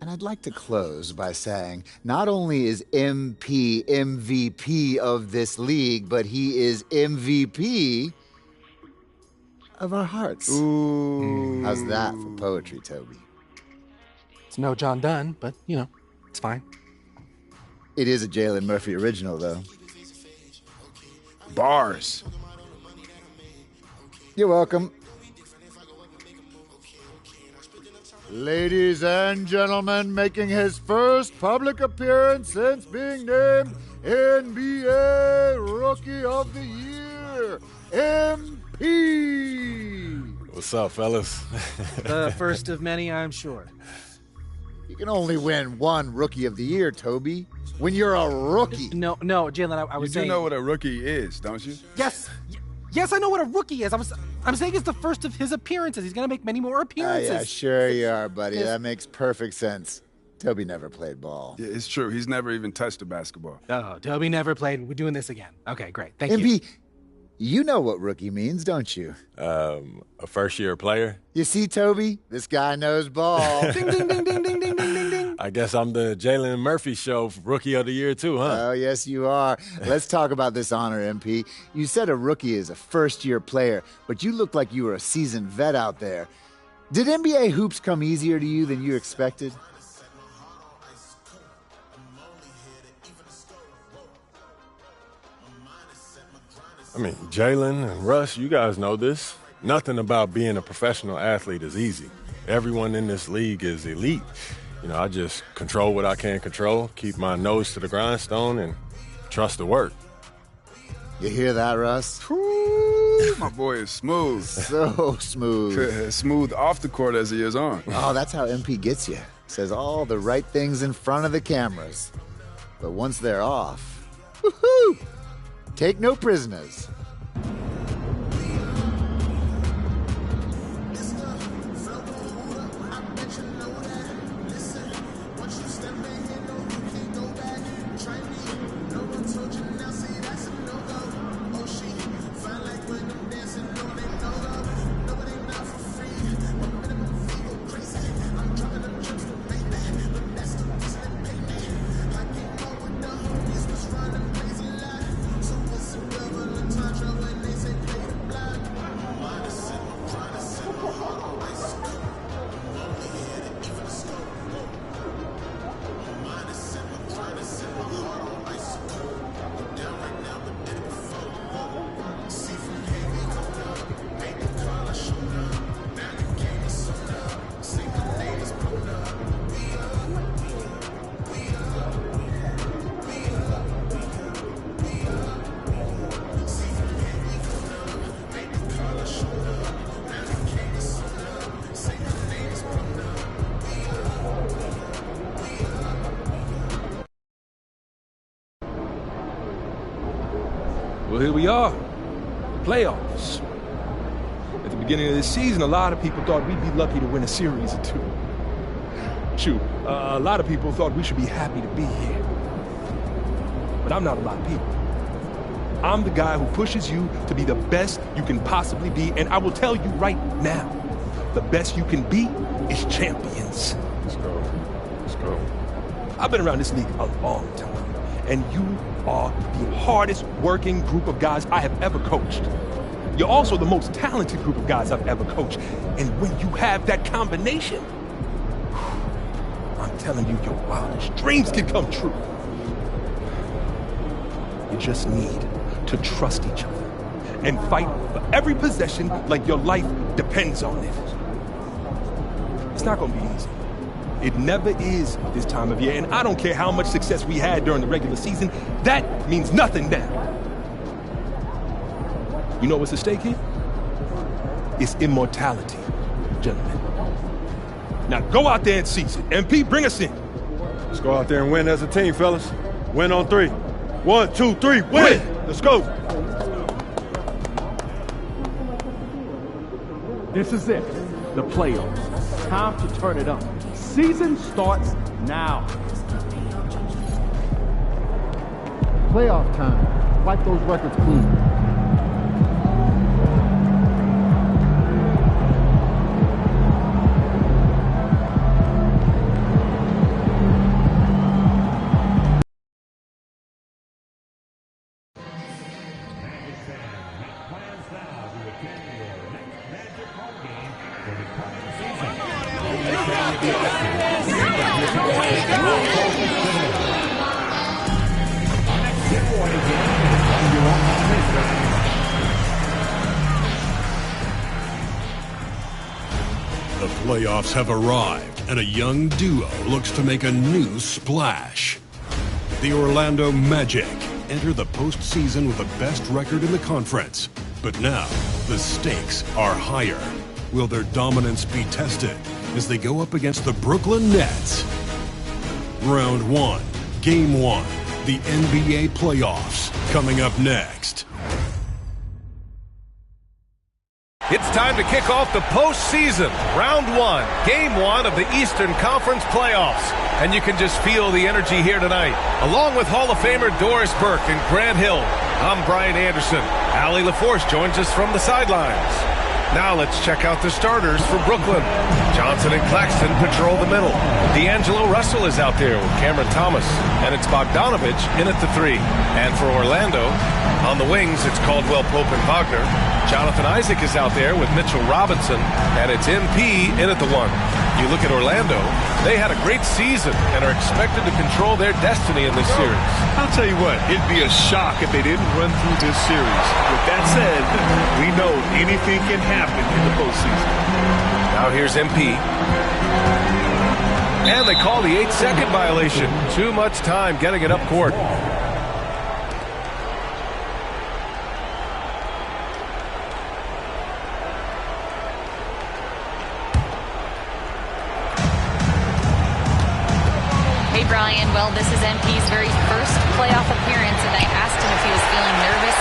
And I'd like to close by saying, not only is MP MVP of this league, but he is MVP of our hearts. Ooh. How's that for poetry, Toby? It's no John Donne, but, it's fine. It is a Jalen Murphy original, though. Bars. You're welcome. Ladies and gentlemen, making his first public appearance since being named NBA Rookie of the Year, MP. What's up, fellas? The first of many, I'm sure. You can only win one Rookie of the Year, Toby. When you're a rookie. No, Jalen, I was saying... You do know what a rookie is, don't you? Yes, I know what a rookie is. I'm saying it's the first of his appearances. He's going to make many more appearances. Yeah, sure you are, buddy. That makes perfect sense. Toby never played ball. Yeah, it's true. He's never even touched a basketball. Oh, Toby never played. We're doing this again. Okay, great. Thank you. MP, you know what rookie means, don't you? A first-year player. You see, Toby? This guy knows ball. Ding, ding, ding, ding, ding, ding, ding, ding, ding. I guess I'm the Jalen Murphy show Rookie of the Year, too, huh? Oh, yes, you are. Let's talk about this honor, MP. You said a rookie is a first-year player, but you looked like you were a seasoned vet out there. Did NBA hoops come easier to you than you expected? I mean, Jalen and Russ, you guys know this. Nothing about being a professional athlete is easy. Everyone in this league is elite. I just control what I can control, keep my nose to the grindstone, and trust the work. You hear that, Russ? Ooh, my boy is smooth. So smooth. Smooth off the court as he is on. Oh, that's how MP gets you. Says all the right things in front of the cameras. But once they're off, woohoo! Take no prisoners. Well, here we are, playoffs. At the beginning of this season, a lot of people thought we'd be lucky to win a series or two. Shoot, a lot of people thought we should be happy to be here. But I'm not a lot of people. I'm the guy who pushes you to be the best you can possibly be, and I will tell you right now, the best you can be is champions. Let's go. Let's go. I've been around this league a long time, and you are the hardest working group of guys I have ever coached. You're also the most talented group of guys I've ever coached. And when you have that combination, I'm telling you, your wildest dreams can come true. You just need to trust each other and fight for every possession like your life depends on it. It's not gonna be easy. It never is this time of year, and I don't care how much success we had during the regular season, that means nothing now. You know what's at stake here? It's immortality, gentlemen. Now go out there and seize it. MP, bring us in. Let's go out there and win as a team, fellas. Win on 3. 1, 2, 3, win! Let's go! This is it, the playoffs. Time to turn it up. Season starts now. Playoff time. Wipe those records clean. The playoffs have arrived, and a young duo looks to make a new splash. The Orlando Magic enter the postseason with the best record in the conference. But now, the stakes are higher. Will their dominance be tested as they go up against the Brooklyn Nets? Round 1, Game 1, the NBA playoffs, coming up next. It's time to kick off the postseason. Round 1, Game 1 of the Eastern Conference playoffs. And you can just feel the energy here tonight. Along with Hall of Famer Doris Burke and Grant Hill, I'm Brian Anderson. Allie LaForce joins us from the sidelines. Now let's check out the starters for Brooklyn. Johnson and Claxton patrol the middle. D'Angelo Russell is out there with Cameron Thomas. And it's Bogdanovich in at the 3. And for Orlando, on the wings, it's Caldwell Pope and Wagner. Jonathan Isaac is out there with Mitchell Robinson. And it's MP in at the 1. You look at Orlando, they had a great season and are expected to control their destiny in this series. I'll tell you what, it'd be a shock if they didn't run through this series. With that said, we know anything can happen in the postseason. Now here's MP. And they call the 8-second violation. Too much time getting it up court. this is MP's very first playoff appearance, and I asked him if he was feeling nervous.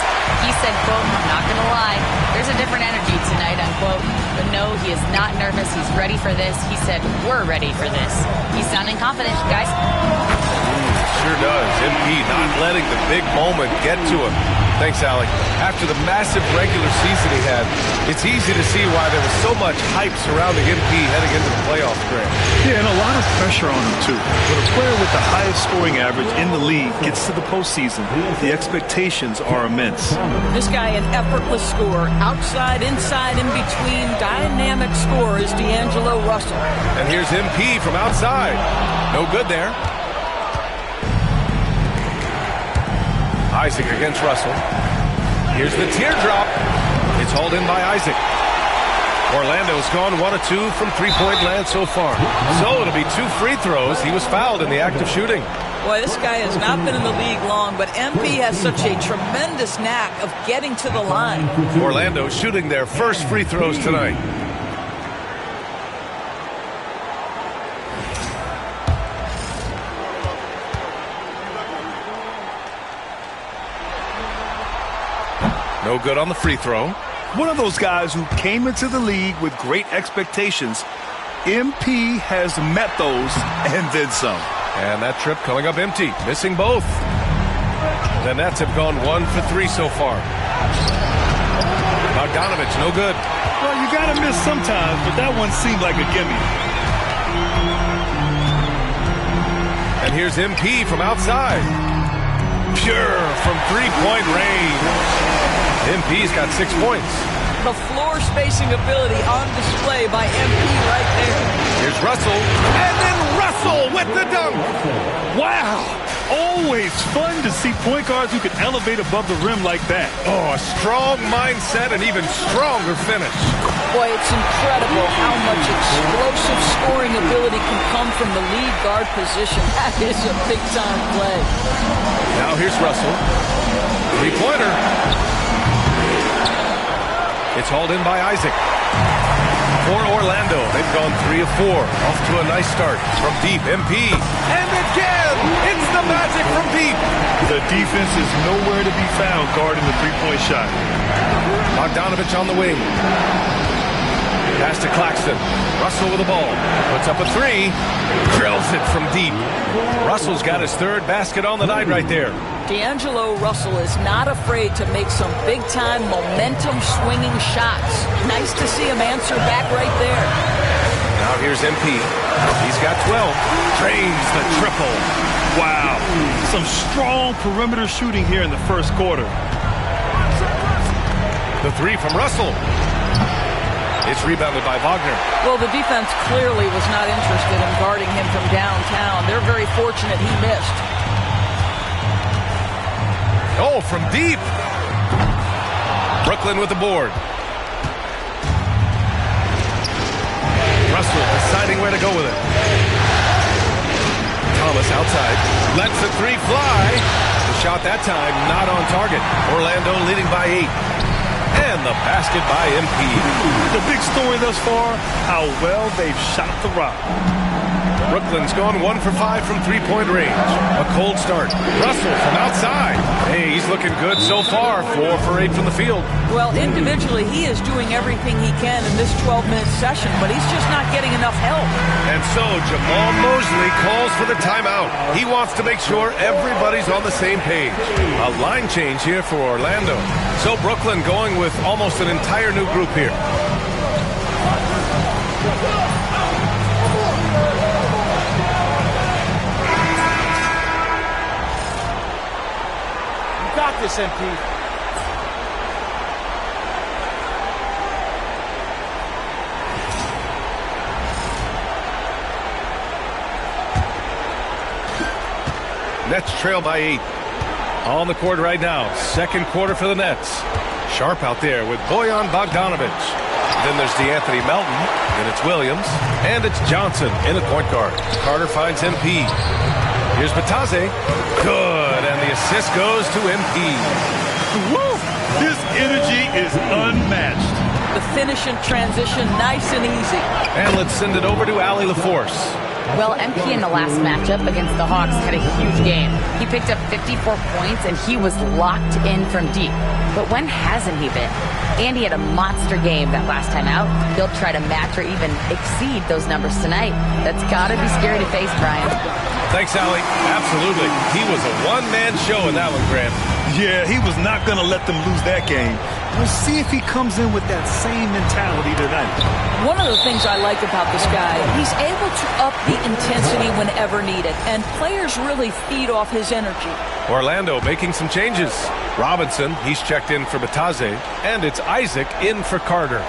He said, quote, "I'm not going to lie, there's a different energy tonight," unquote. But no, he is not nervous. He's ready for this. He said, "We're ready for this." He's sounding confident, guys. Sure does. MP not letting the big moment get to him. Thanks, Alec. After the massive regular season he had, it's easy to see why there was so much hype surrounding MP heading into the playoff stretch. Yeah, and a lot of pressure on him, too. When a player with the highest scoring average in the league gets to the postseason, the expectations are immense. This guy, an effortless scorer. Outside, inside, in between. Dynamic scorer is D'Angelo Russell. And here's MP from outside. No good there. Isaac against Russell. Here's the teardrop. It's hauled in by Isaac. Orlando's gone 1 of 2 from three-point land so far. So it'll be 2 free throws. He was fouled in the act of shooting. Boy, this guy has not been in the league long, but MP has such a tremendous knack of getting to the line. Orlando shooting their first free throws tonight. No good on the free throw. One of those guys who came into the league with great expectations. MP has met those and then some. And that trip coming up empty, missing both. The Nets have gone 1 for 3 so far. Bogdanovich, no good. Well, you got to miss sometimes, but that one seemed like a gimme. And here's MP from outside. Pure from three-point range. MP's got 6 points. The floor spacing ability on display by MP right there. Here's Russell. And then Russell with the dunk. Wow. Always fun to see point guards who can elevate above the rim like that. Oh, a strong mindset and even stronger finish. Boy, it's incredible how much explosive scoring ability can come from the lead guard position. That is a big-time play. Now here's Russell. Three-pointer. It's hauled in by Isaac. For Orlando, they've gone 3 of 4. Off to a nice start from deep. MP. And again, it's the Magic from deep. The defense is nowhere to be found guarding the three-point shot. Bogdanovich on the wing. Pass to Claxton. Russell with the ball. Puts up a 3. Drills it from deep. Russell's got his 3rd basket on the night right there. D'Angelo Russell is not afraid to make some big-time momentum-swinging shots. Nice to see him answer back right there. Now here's MP. He's got 12. Drains the triple. Wow. Some strong perimeter shooting here in the first quarter. The 3 from Russell. It's rebounded by Wagner. Well, the defense clearly was not interested in guarding him from downtown. They're very fortunate he missed. Oh, from deep. Brooklyn with the board. Russell deciding where to go with it. Thomas outside. Lets the 3 fly. The shot that time not on target. Orlando leading by 8. And the basket by MP. The big story thus far, how well they've shot the rock. Brooklyn's gone 1 for 5 from three-point range. A cold start. Russell from outside. Hey, he's looking good so far. 4 for 8 from the field. Well, individually, he is doing everything he can in this 12-minute session, but he's just not getting enough help. And so Jamal Mosley calls for the timeout. He wants to make sure everybody's on the same page. A line change here for Orlando. So Brooklyn going with almost an entire new group here. Got this, MP. Nets trail by 8. On the court right now. Second quarter for the Nets. Sharp out there with Bojan Bogdanovich. Then there's DeAnthony Melton. Then it's Williams. And it's Johnson in at point guard. Carter finds MP. Here's Batase. Good. And the assist goes to MP. Woo! This energy is unmatched. The finish and transition, nice and easy. And let's send it over to Allie LaForce. Well, MP in the last matchup against the Hawks had a huge game. He picked up 54 points, and he was locked in from deep. But when hasn't he been? And he had a monster game that last time out. He'll try to match or even exceed those numbers tonight. That's got to be scary to face, Brian. Thanks, Allie. Absolutely. He was a one-man show in that one, Graham. Yeah, he was not going to let them lose that game. We'll see if he comes in with that same mentality tonight. One of the things I like about this guy, he's able to up the intensity whenever needed, and players really feed off his energy. Orlando making some changes. Robinson, he's checked in for Bataze, and it's Isaac in for Carter.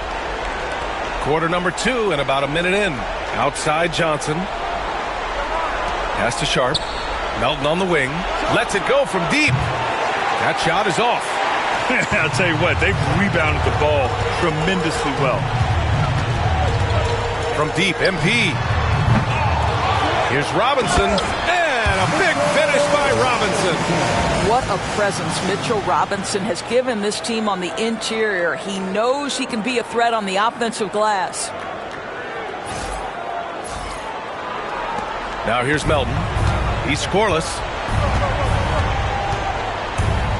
Quarter number 2 and about a minute in. Outside Johnson. Pass to Sharp. Melton on the wing. Lets it go from deep. That shot is off. I'll tell you what, they've rebounded the ball tremendously well. From deep, MP. Here's Robinson. And a big finish by Robinson. What a presence Mitchell Robinson has given this team on the interior. He knows he can be a threat on the offensive glass. Now here's Melton. He's scoreless.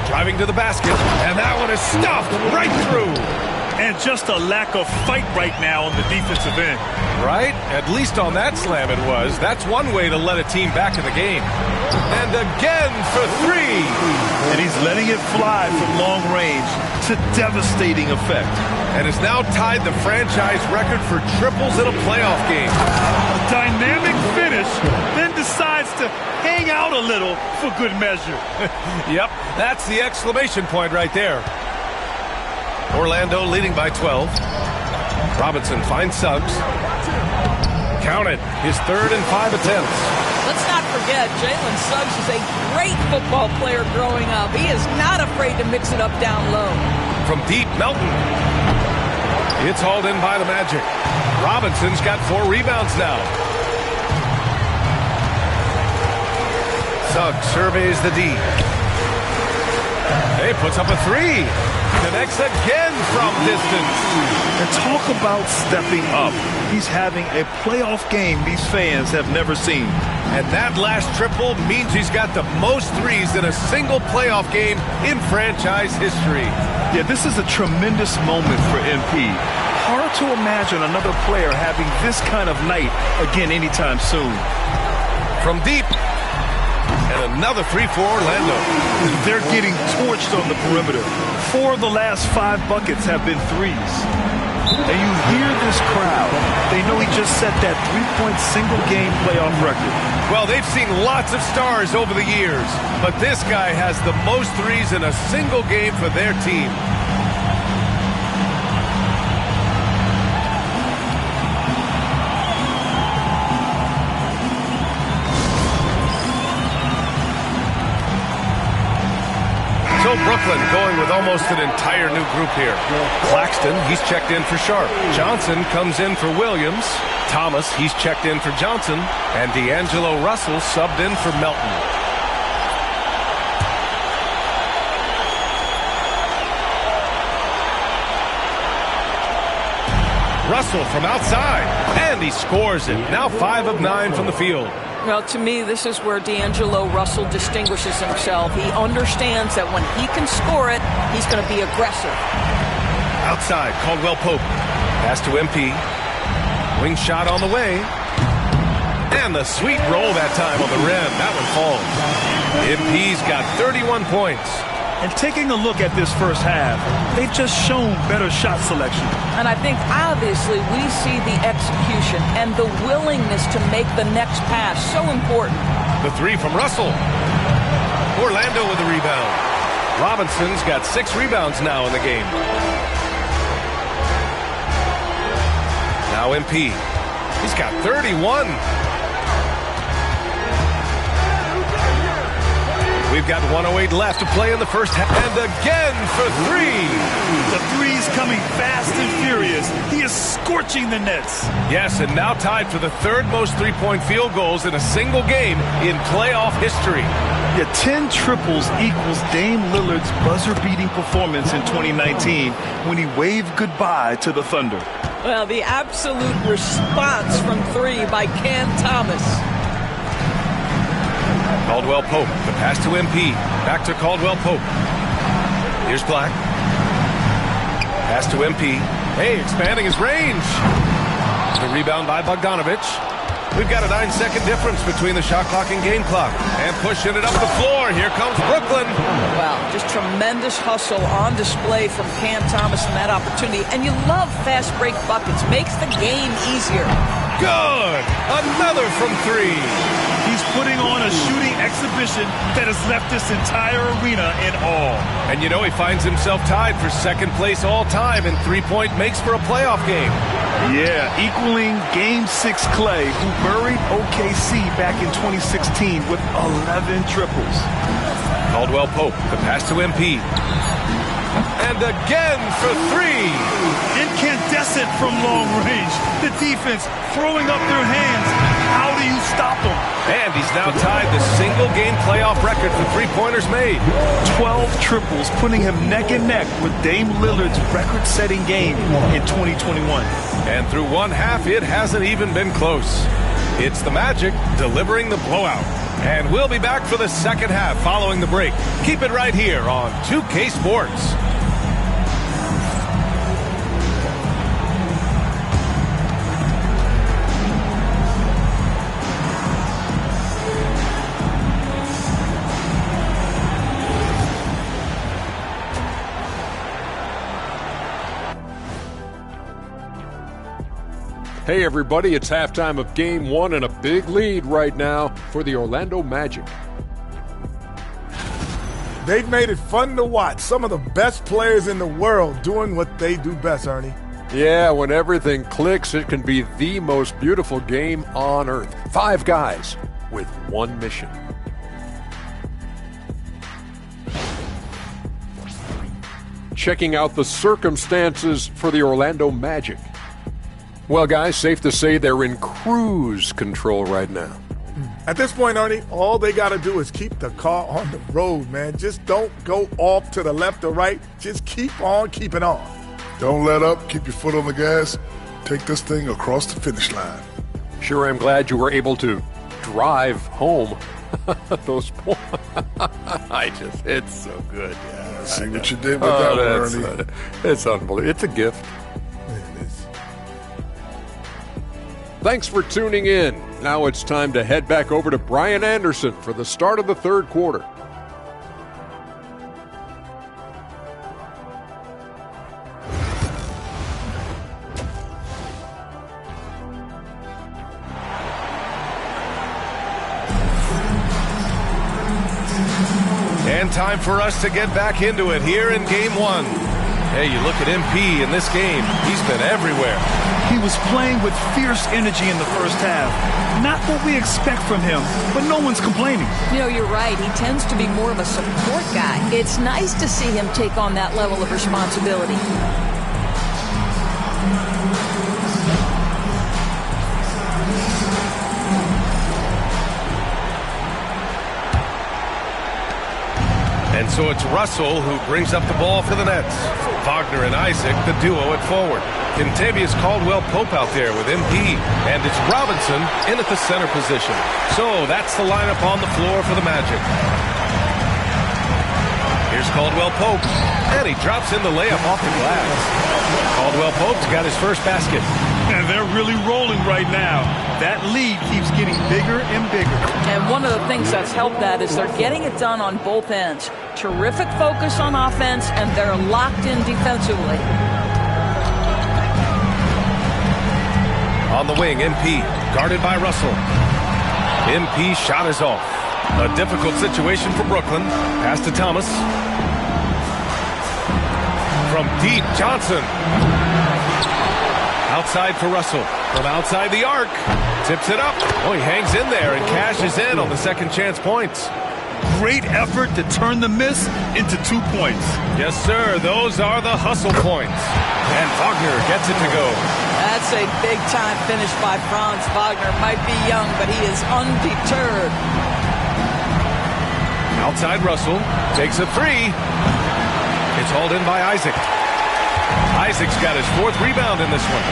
Driving to the basket, and that one is stuffed right through. And just a lack of fight right now on the defensive end. Right? At least on that slam it was. That's one way to let a team back in the game. And again for 3. And he's letting it fly from long range to devastating effect. And has now tied the franchise record for triples in a playoff game. A dynamic finish, then decides to hang out a little for good measure. Yep, that's the exclamation point right there. Orlando leading by 12. Robinson finds Suggs. Count it, his 3rd and 5 attempts. Let's not forget, Jalen Suggs is a great football player growing up. He is not afraid to mix it up down low. From deep, Melton. It's hauled in by the Magic. Robinson's got 4 rebounds now. Suggs surveys the D. He puts up a 3. Connects again from distance. And talk about stepping up. He's having a playoff game these fans have never seen. And that last triple means he's got the most threes in a single playoff game in franchise history. Yeah, this is a tremendous moment for MP. Hard to imagine another player having this kind of night again anytime soon. From deep. And another 3 for Orlando. They're getting torched on the perimeter. 4 of the last 5 buckets have been threes. And you hear this crowd. They know he just set that 3-point single-game playoff record. Well, they've seen lots of stars over the years, but this guy has the most threes in a single game for their team. So Brooklyn going with almost an entire new group here. Claxton, he's checked in for Sharp. Johnson comes in for Williams. Thomas, he's checked in for Johnson. And D'Angelo Russell subbed in for Melton. Russell from outside. And he scores it. Now 5 of 9 from the field. Well, to me, this is where D'Angelo Russell distinguishes himself. He understands that when he can score it, he's going to be aggressive. Outside, Caldwell Pope. Pass to MP. Wing shot on the way. And the sweet roll that time on the rim. That one falls. MP's got 31 points. And taking a look at this first half, they've just shown better shot selection. And I think, obviously, we see the execution and the willingness to make the next pass so important. The 3 from Russell. Orlando with the rebound. Robinson's got 6 rebounds now in the game. Now MP. He's got 31. We've got 1:08 left to play in the first half. And again for 3. The three's coming fast and furious. He is scorching the nets. Yes, and now tied for the 3rd most 3-point field goals in a single game in playoff history. Yeah, 10 triples equals Dame Lillard's buzzer-beating performance in 2019 when he waved goodbye to the Thunder. Well, the absolute response from three by Cam Thomas. Caldwell Pope, the pass to MP. Back to Caldwell Pope. Here's Black. Pass to MP. Hey, expanding his range. The rebound by Bogdanovich. We've got a 9-second difference between the shot clock and game clock. And pushing it up the floor. Here comes Brooklyn. Wow, just tremendous hustle on display from Cam Thomas in that opportunity. And you love fast break buckets. Makes the game easier. Good. Another from three. He's putting on a shooting exhibition that has left this entire arena in awe. And you know he finds himself tied for second place all time in three-point makes for a playoff game. Yeah, equaling Game 6 Clay, who buried OKC back in 2016 with 11 triples. Caldwell Pope, the pass to MP. And again for three. Incandescent from long range. The defense throwing up their hands. How do you stop them? And he's now tied the single-game playoff record for three-pointers made. 12 triples, putting him neck and neck with Dame Lillard's record-setting game in 2021. And through one half, it hasn't even been close. It's the Magic delivering the blowout. And we'll be back for the second half following the break. Keep it right here on 2K Sports. Hey everybody, it's halftime of Game 1 and a big lead right now for the Orlando Magic. They've made it fun to watch. Some of the best players in the world doing what they do best, Ernie. Yeah, when everything clicks, it can be the most beautiful game on earth. 5 guys with one mission. Checking out the circumstances for the Orlando Magic. Well, guys, safe to say they're in cruise control right now. At this point, Ernie, all they got to do is keep the car on the road, man. Just don't go off to the left or right. Just keep on keeping on. Don't let up. Keep your foot on the gas. Take this thing across the finish line. Sure, I'm glad you were able to drive home those points. It's so good. Yeah, see what you did with that one, Ernie. It's unbelievable. It's a gift. Thanks for tuning in. Now it's time to head back over to Brian Anderson for the start of the third quarter. And time for us to get back into it here in Game 1. Hey, you look at MP in this game. He's been everywhere. He was playing with fierce energy in the first half. Not what we expect from him, but no one's complaining. You know, you're right. He tends to be more of a support guy. It's nice to see him take on that level of responsibility. And so it's Russell who brings up the ball for the Nets. Wagner and Isaac, the duo at forward. Kentavious Caldwell Pope out there with MP. And it's Robinson in at the center position. So that's the lineup on the floor for the Magic. Here's Caldwell Pope. And he drops in the layup off the glass. Caldwell Pope's got his first basket. And they're really rolling right now. That lead keeps getting bigger and bigger. And one of the things that's helped that is they're getting it done on both ends. Terrific focus on offense, and they're locked in defensively. On the wing, MP, guarded by Russell. MP shot is off. A difficult situation for Brooklyn. Pass to Thomas. From deep, Johnson. Outside for Russell. From outside the arc. Tips it up. Oh, he hangs in there and cashes in on the second chance points. Great effort to turn the miss into 2 points. Yes, sir. Those are the hustle points. And Wagner gets it to go. That's a big-time finish by Franz Wagner. Might be young, but he is undeterred. Outside Russell. Takes a three. It's hauled in by Isaac. Isaac's got his 4th rebound in this one.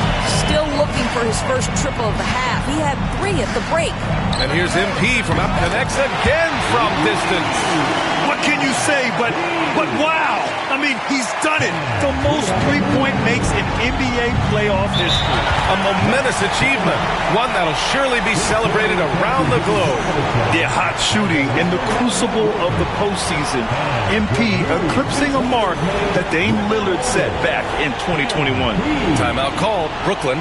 Still looking for his first triple of the half. He had 3 at the break. And here's MP from out, connects again from distance. What can you say but wow? I mean, he's done it. The most three-point makes in NBA playoff history. A momentous achievement. One that'll surely be celebrated around the globe. Yeah, hot shooting in the crucible of the postseason. MP eclipsing a mark that Dame Lillard set back in 2021. Timeout called. Brooklyn.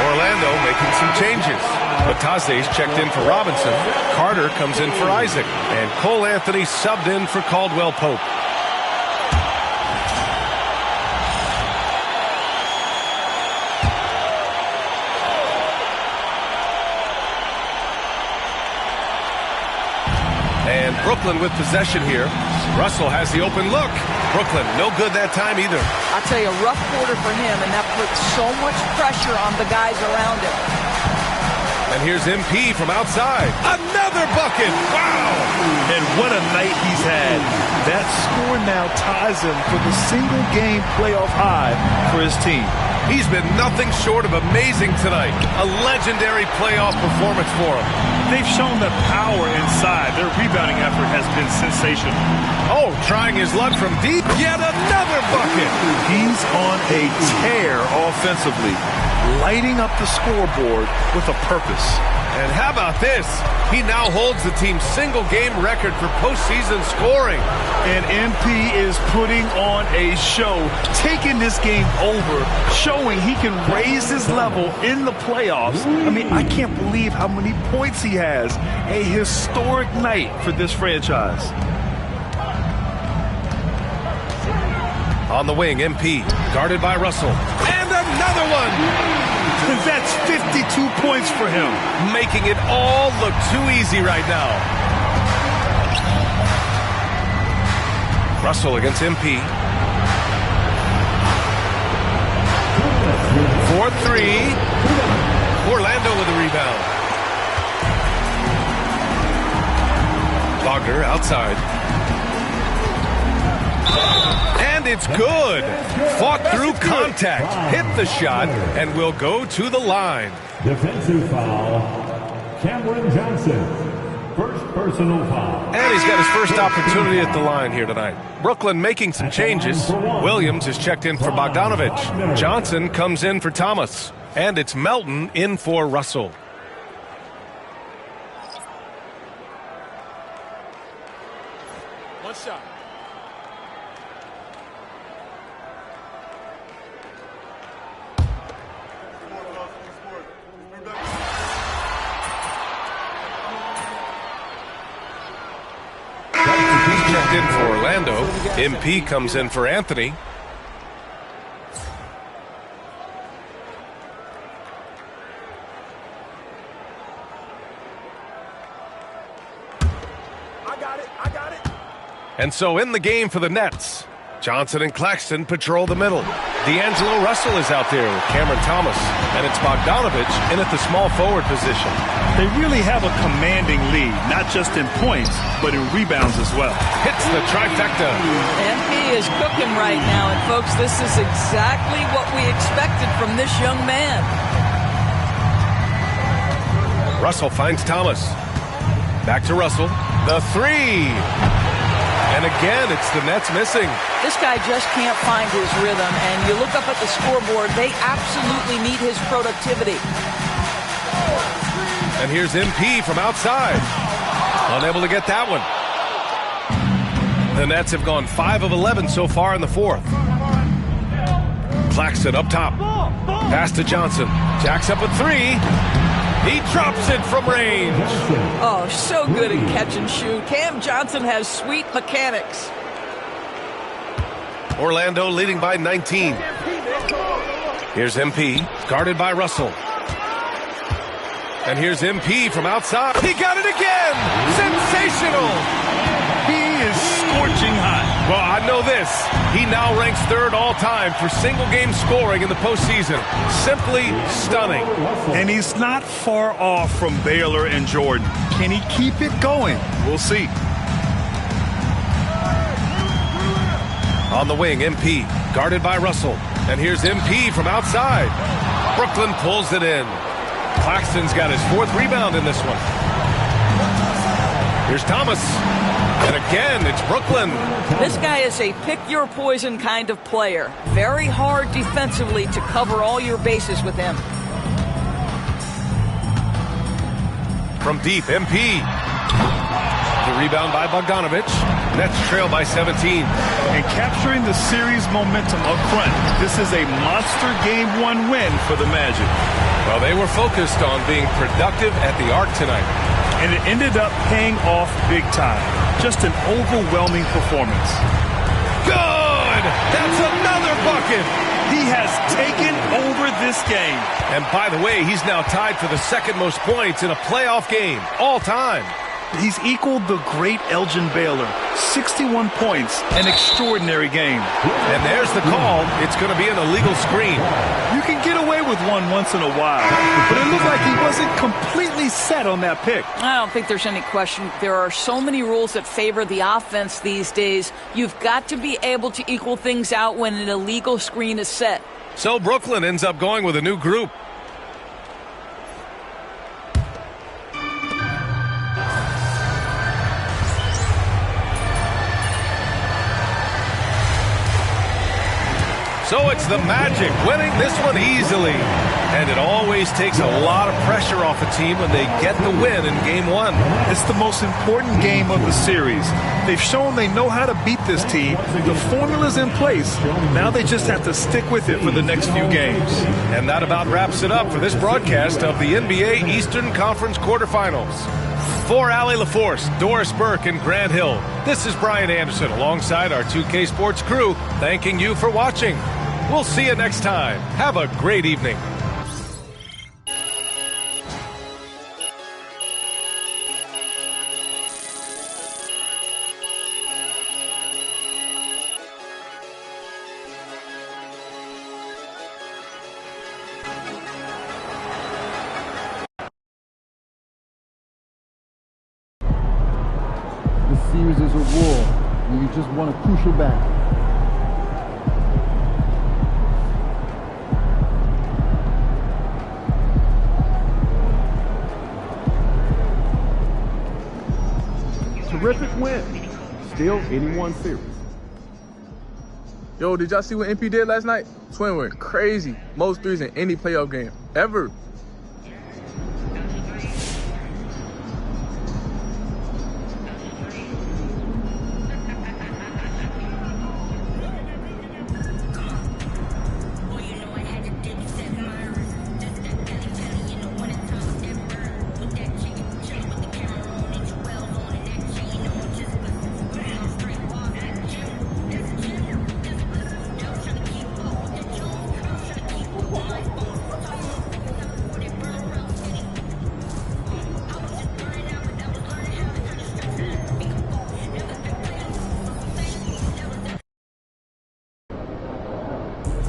Orlando making some changes. Batase's checked in for Robinson. Carter comes in for Isaac. And Cole Anthony subbed in for Caldwell Pope. And Brooklyn with possession here. Russell has the open look. Brooklyn, no good that time either. I'll tell you, a rough quarter for him, and that puts so much pressure on the guys around him. And here's MP from outside. Another bucket! Wow! And what a night he's had. That score now ties him for the single-game playoff high for his team. He's been nothing short of amazing tonight. A legendary playoff performance for him. They've shown the power inside. Their rebounding effort has been sensational. Oh, trying his luck from deep. Yet another bucket. He's on a tear offensively, lighting up the scoreboard with a purpose. And how about this? He now holds the team's single-game record for postseason scoring. And MP is putting on a show, taking this game over, showing he can raise his level in the playoffs. I mean, I can't believe how many points he has. A historic night for this franchise. On the wing, MP, guarded by Russell. And another one! That's 52 points for him. Making it all look too easy right now. Russell against MP. 4-3. Orlando with a rebound. Wagner outside. And it's good. Fought through contact, hit the shot, and will go to the line. Defensive foul, Cameron Johnson. First personal foul. And he's got his first opportunity at the line here tonight. Brooklyn making some changes. Williams is checked in for Bogdanovich. Johnson comes in for Thomas. And it's Melton in for Russell. One shot. Checked in for Orlando. MP comes in for Anthony. I got it. And so in the game for the Nets, Johnson and Claxton patrol the middle. D'Angelo Russell is out there with Cameron Thomas. And it's Bogdanovich in at the small forward position. They really have a commanding lead, not just in points, but in rebounds as well. Hits the trifecta. MP is cooking right now, and folks, this is exactly what we expected from this young man. Russell finds Thomas. Back to Russell. The three. And again, it's the Nets missing. This guy just can't find his rhythm, and you look up at the scoreboard, they absolutely need his productivity. And here's MP from outside. Unable to get that one. The Nets have gone 5 of 11 so far in the fourth. Claxton up top. Pass to Johnson. Jacks up a three. He drops it from range. Oh, so good at catch and shoot. Cam Johnson has sweet mechanics. Orlando leading by 19. Here's MP, guarded by Russell. And here's MP from outside. He got it again! Sensational! He is scorching hot. Well, I know this. He now ranks third all-time for single-game scoring in the postseason. Simply stunning. And he's not far off from Baylor and Jordan. Can he keep it going? We'll see. On the wing, MP, guarded by Russell. And here's MP from outside. Brooklyn pulls it in. Claxton's got his 4th rebound in this one. Here's Thomas. And again, it's Brooklyn. This guy is a pick-your-poison kind of player. Very hard defensively to cover all your bases with him. From deep, MP. The rebound by Bogdanovic. Nets trail by 17. And capturing the series momentum up front. This is a monster Game 1 win for the Magic. Well, they were focused on being productive at the arc tonight. And it ended up paying off big time. Just an overwhelming performance. Good! That's another bucket! He has taken over this game. And by the way, he's now tied for the 2nd most points in a playoff game all time. He's equaled the great Elgin Baylor. 61 points, an extraordinary game. And there's the call. It's going to be an illegal screen. You can get away with one once in a while, but it looked like he wasn't completely set on that pick. I don't think there's any question. There are so many rules that favor the offense these days. You've got to be able to equal things out when an illegal screen is set. So Brooklyn ends up going with a new group. So it's the Magic winning this one easily. And it always takes a lot of pressure off a team when they get the win in Game 1. It's the most important game of the series. They've shown they know how to beat this team. The formula's in place. Now they just have to stick with it for the next few games. And that about wraps it up for this broadcast of the NBA Eastern Conference quarterfinals. For Allie LaForce, Doris Burke, and Grant Hill, this is Brian Anderson alongside our 2K Sports crew, thanking you for watching. We'll see you next time. Have a great evening. This series is a war, and you just won a crucial battle. Terrific win. Still anyone's series. Yo, did y'all see what MP did last night? Twin went crazy. Most threes in any playoff game ever.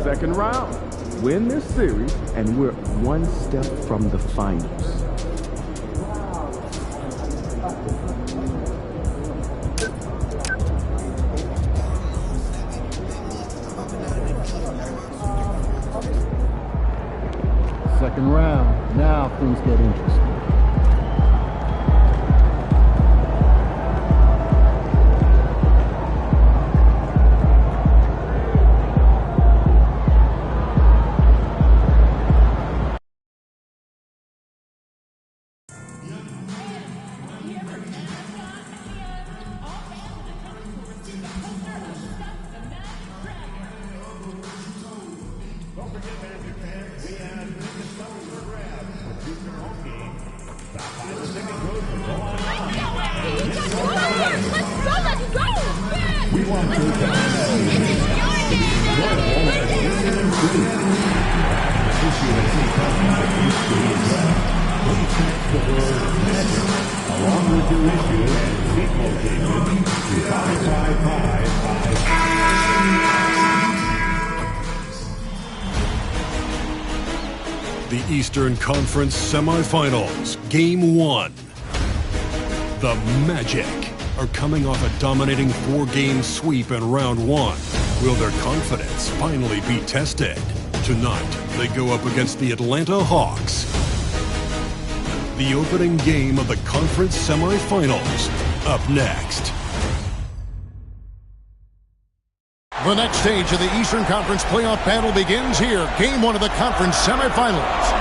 Second round. Win this series, and we're one step from the finals. Second round. Now things get interesting. Along with your issue, Seat location to 555. The Eastern Conference Semifinals, Game 1. The Magic are coming off a dominating 4-game sweep in Round 1. Will their confidence finally be tested? Tonight, they go up against the Atlanta Hawks. The opening game of the conference semifinals, up next. The next stage of the Eastern Conference playoff battle begins here. Game 1 of the conference semifinals.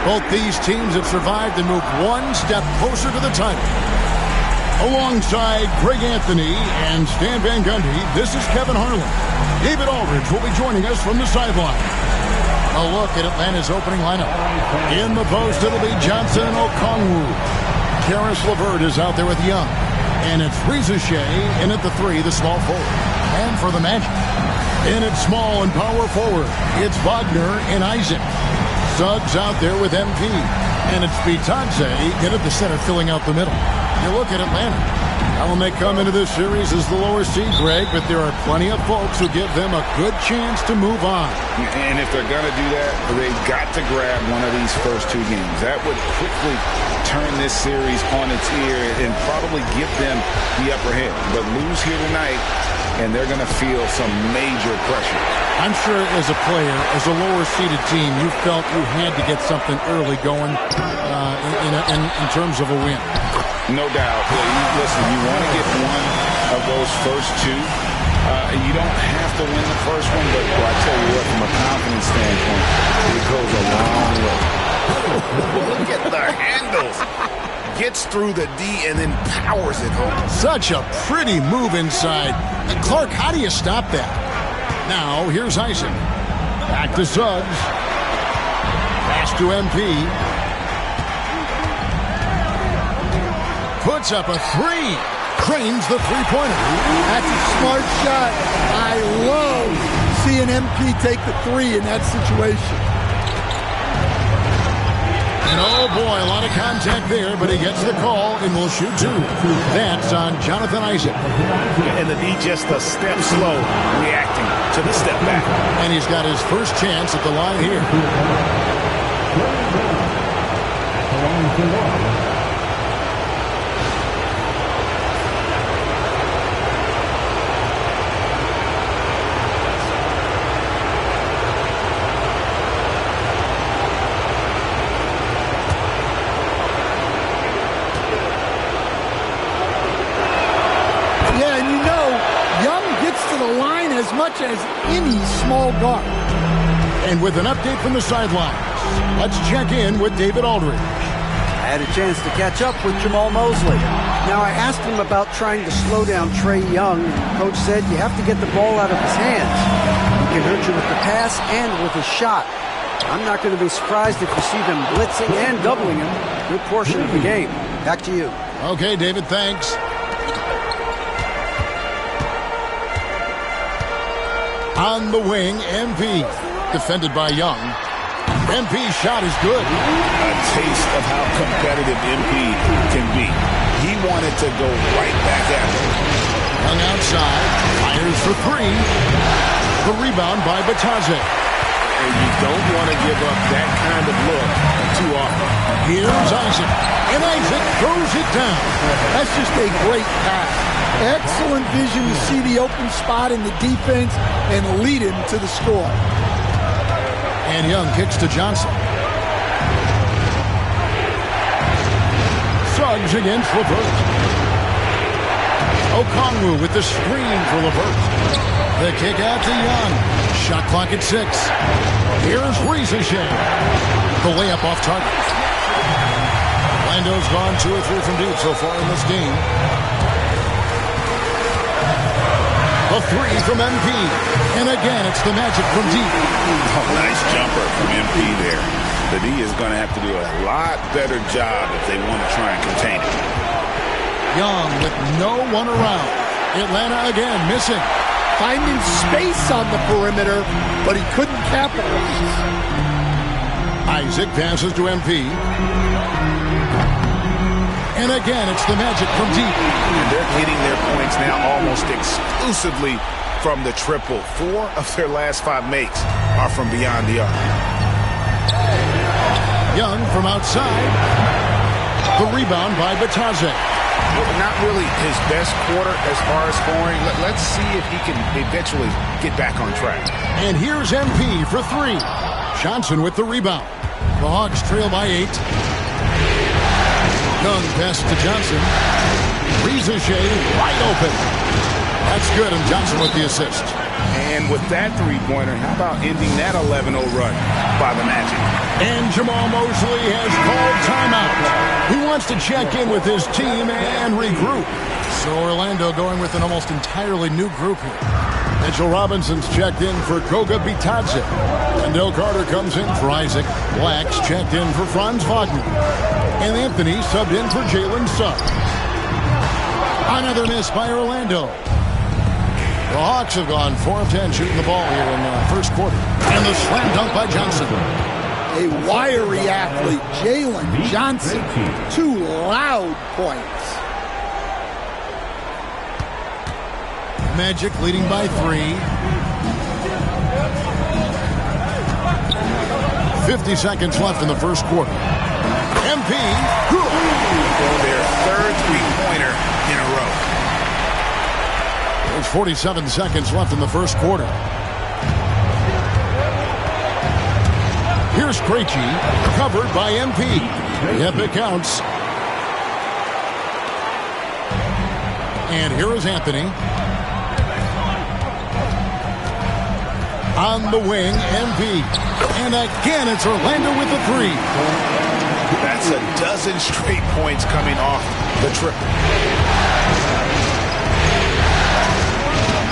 Both these teams have survived and moved one step closer to the title. Alongside Greg Anthony and Stan Van Gundy, this is Kevin Harlan. David Aldridge will be joining us from the sideline. A look at Atlanta's opening lineup. In the post, it'll be Johnson and Okongwu. Karis LeVert is out there with Young. And it's Reza Shea in at the 3, the small forward. And for the Magic, in at small and power forward, it's Wagner and Isaac. Suggs out there with MP. And it's Bitadze in at the center, filling out the middle. You look at Atlanta. Now, when they come into this series as the lower seed, Greg, but there are plenty of folks who give them a good chance to move on. And if they're going to do that, they've got to grab one of these first 2 games. That would quickly turn this series on its ear and probably give them the upper hand. But lose here tonight, and they're going to feel some major pressure. I'm sure as a player, as a lower-seeded team, you felt you had to get something early going in terms of a win. No doubt. Listen, you want to get one of those first 2. You don't have to win the first one, but I tell you what, from a confidence standpoint, it goes a long way. Look at the handles. Gets through the D and then powers it home. Such a pretty move inside. And Clark, how do you stop that? Now, here's Isaac. Back to Suggs. Pass to MP. Puts up a 3. Cranes the three-pointer. That's a smart shot. I love seeing MP take the 3 in that situation. And oh boy, a lot of contact there, but he gets the call and will shoot 2. That's on Jonathan Isaac. And the D just a step slow, reacting to the step back. And he's got his first chance at the line here. As much as any small guard. And with an update from the sidelines, let's check in with David Aldridge. I had a chance to catch up with Jamal Mosley. Now, I asked him about trying to slow down Trae Young, and Coach said you have to get the ball out of his hands. He can hurt you with the pass and with his shot. I'm not going to be surprised if you see them blitzing and doubling him a good portion of the game. Back to you. Okay, David, thanks. On the wing, MP. Defended by Young. MP's shot is good. A taste of how competitive MP can be. He wanted to go right back at him. Young outside. Fires for 3. The rebound by Bitadze. And you don't want to give up that kind of look too often. Here's Isaac. And Isaac throws it down. That's just a great pass. Excellent vision to see the open spot in the defense and lead him to the score. And Young kicks to Johnson. Suggs against LeVert. Okongwu with the screen for LeVert. The kick out to Young. Shot clock at 6. Here's Reza Shea. The layup off target. Orlando's gone 2 or 3 from deep so far in this game. A 3 from MP. And again, it's the Magic from deep. Oh, nice jumper from MP there. The D is going to have to do a lot better job if they want to try and contain it. Young with no one around. Atlanta again missing. Finding space on the perimeter, but he couldn't capitalize. Isaac passes to MP. And again, it's the Magic from deep. And they're getting their points now almost exclusively from the triple. 4 of their last 5 makes are from beyond the arc. Young from outside. The rebound by Bitadze. Not really his best quarter as far as scoring. Let's see if he can eventually get back on track. And here's MP for 3. Johnson with the rebound. The Hawks trail by 8. Young pass to Johnson. Rizachet wide open. That's good, and Johnson with the assist. And with that three-pointer, how about ending that 11-0 run by the Magic? And Jamal Mosley has called timeout. He wants to check in with his team and regroup. So Orlando going with an almost entirely new group here. Mitchell Robinson's checked in for Goga Bitadze. Wendell Carter comes in for Isaac. Black's checked in for Franz Wagner. And Anthony subbed in for Jalen Suggs. Another miss by Orlando. The Hawks have gone 4 of 10 shooting the ball here in the first quarter. And the slam dunk by Johnson. A wiry athlete, Jalen Johnson. 2 loud points. Magic leading by 3. 50 seconds left in the first quarter. MP. Their third three-pointer in a row. There's 47 seconds left in the first quarter. Here's Krejci, covered by MP. Yep, it counts. And here is Anthony. On the wing, MP. And again, it's Orlando with the 3. That's a dozen straight points coming off the triple.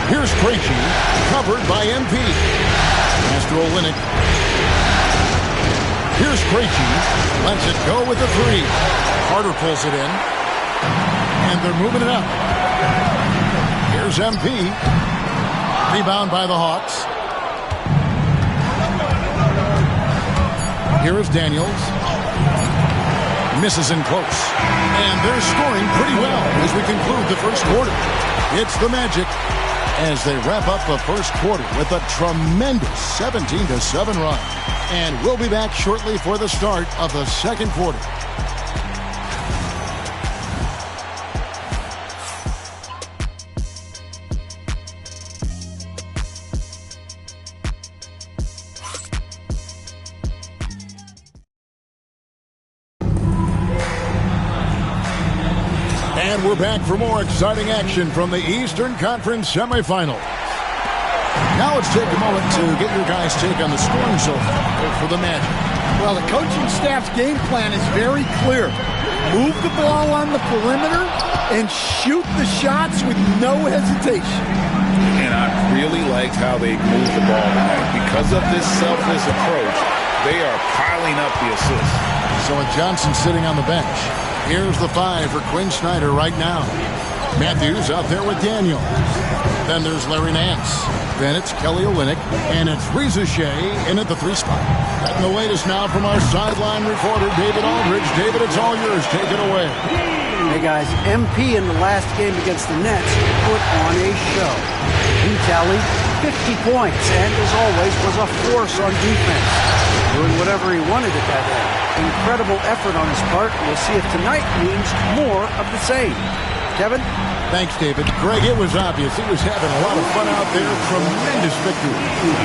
Here's Krejci, covered by MP. Master Olynyk. Here's Krejci, lets it go with the 3. Carter pulls it in. And they're moving it up. Here's MP. Rebound by the Hawks. Here is Daniels. Misses in close. And they're scoring pretty well as we conclude the first quarter. It's the Magic as they wrap up the first quarter with a tremendous 17-7 run. And we'll be back shortly for the start of the second quarter. And we're back for more exciting action from the Eastern Conference semifinals. Now let's take a moment to get your guys' take on the scoring so far for the Magic. Well, the coaching staff's game plan is very clear. Move the ball on the perimeter and shoot the shots with no hesitation. And I really liked how they moved the ball tonight. Because of this selfless approach, they are piling up the assists. So with Johnson sitting on the bench, here's the 5 for Quinn Snyder right now. Matthews out there with Daniels. Then there's Larry Nance. Then it's Kelly Olynyk. And it's Rizachet in at the 3 spot. And the latest now from our sideline reporter, David Aldridge. David, it's all yours. Take it away. Hey, guys. MP in the last game against the Nets put on a show. He tallied 50 points and, as always, was a force on defense, doing whatever he wanted at that end. Incredible effort on his part. We'll see if tonight means more of the same. Kevin? Thanks, David. Greg, it was obvious. He was having a lot of fun out there. Tremendous victory.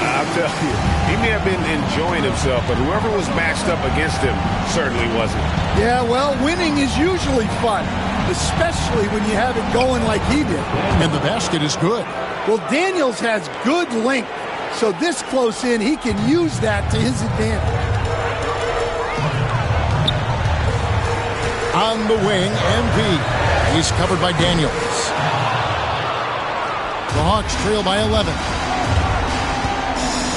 I'll tell you, he may have been enjoying himself, but whoever was matched up against him certainly wasn't. Yeah, well, winning is usually fun, especially when you have it going like he did. And the basket is good. Well, Daniels has good length, so this close in, he can use that to his advantage. On the wing, MP. He's covered by Daniels. The Hawks trail by 11.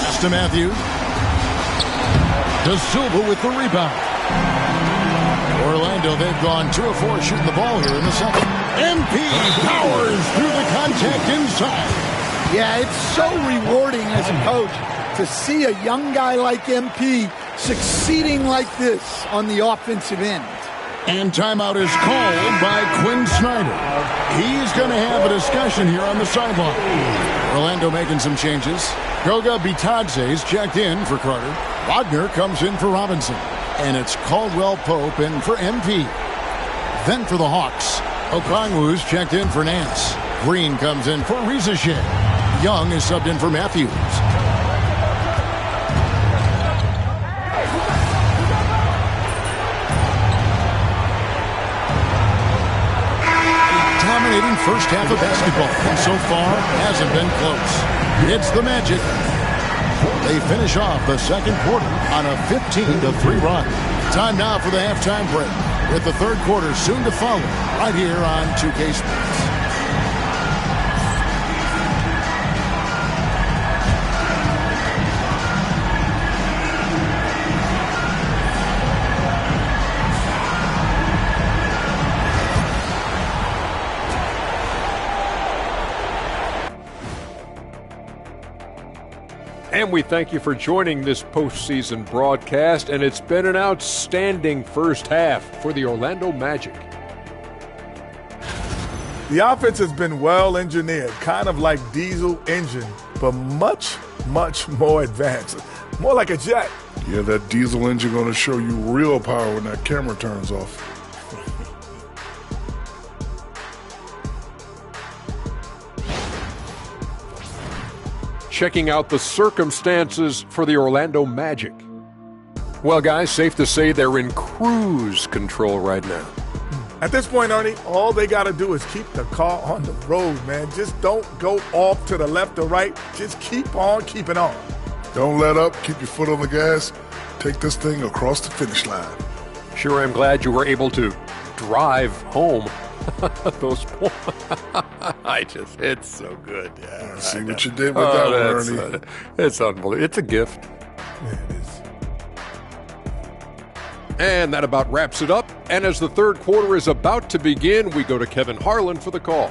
Pass to Matthews. De Silva with the rebound. Orlando, they've gone 2 of 4 shooting the ball here in the second. MP powers through the contact inside. Yeah, it's so rewarding as a coach to see a young guy like MP succeeding like this on the offensive end. And timeout is called by Quinn Snyder. He's going to have a discussion here on the sideline. Orlando making some changes. Goga Bitadze is checked in for Carter. Wagner comes in for Robinson. And it's Caldwell Pope in for MP. Then for the Hawks, Okongwu's checked in for Nance. Green comes in for Rizachet. Young is subbed in for Matthews. Dominating first half of basketball, and so far hasn't been close. It's the Magic. They finish off the second quarter on a 15-3 run. Time now for the halftime break, with the third quarter soon to follow, right here on 2K Sports. And we thank you for joining this postseason broadcast, and it's been an outstanding first half for the Orlando Magic. The offense has been well engineered, kind of like diesel engine, but much, much more advanced. More like a jet. Yeah, that diesel engine going to show you real power when that camera turns off. Checking out the circumstances for the Orlando Magic. Well, guys, safe to say they're in cruise control right now. At this point, Ernie, all they got to do is keep the car on the road, man. Just don't go off to the left or right. Just keep on keeping on. Don't let up. Keep your foot on the gas. Take this thing across the finish line. Sure, I'm glad you were able to drive home. Those points. It's so good. Yeah, see what you did with that one, Ernie. It's unbelievable. It's a gift. Yeah, it is. And that about wraps it up. And as the third quarter is about to begin, we go to Kevin Harlan for the call.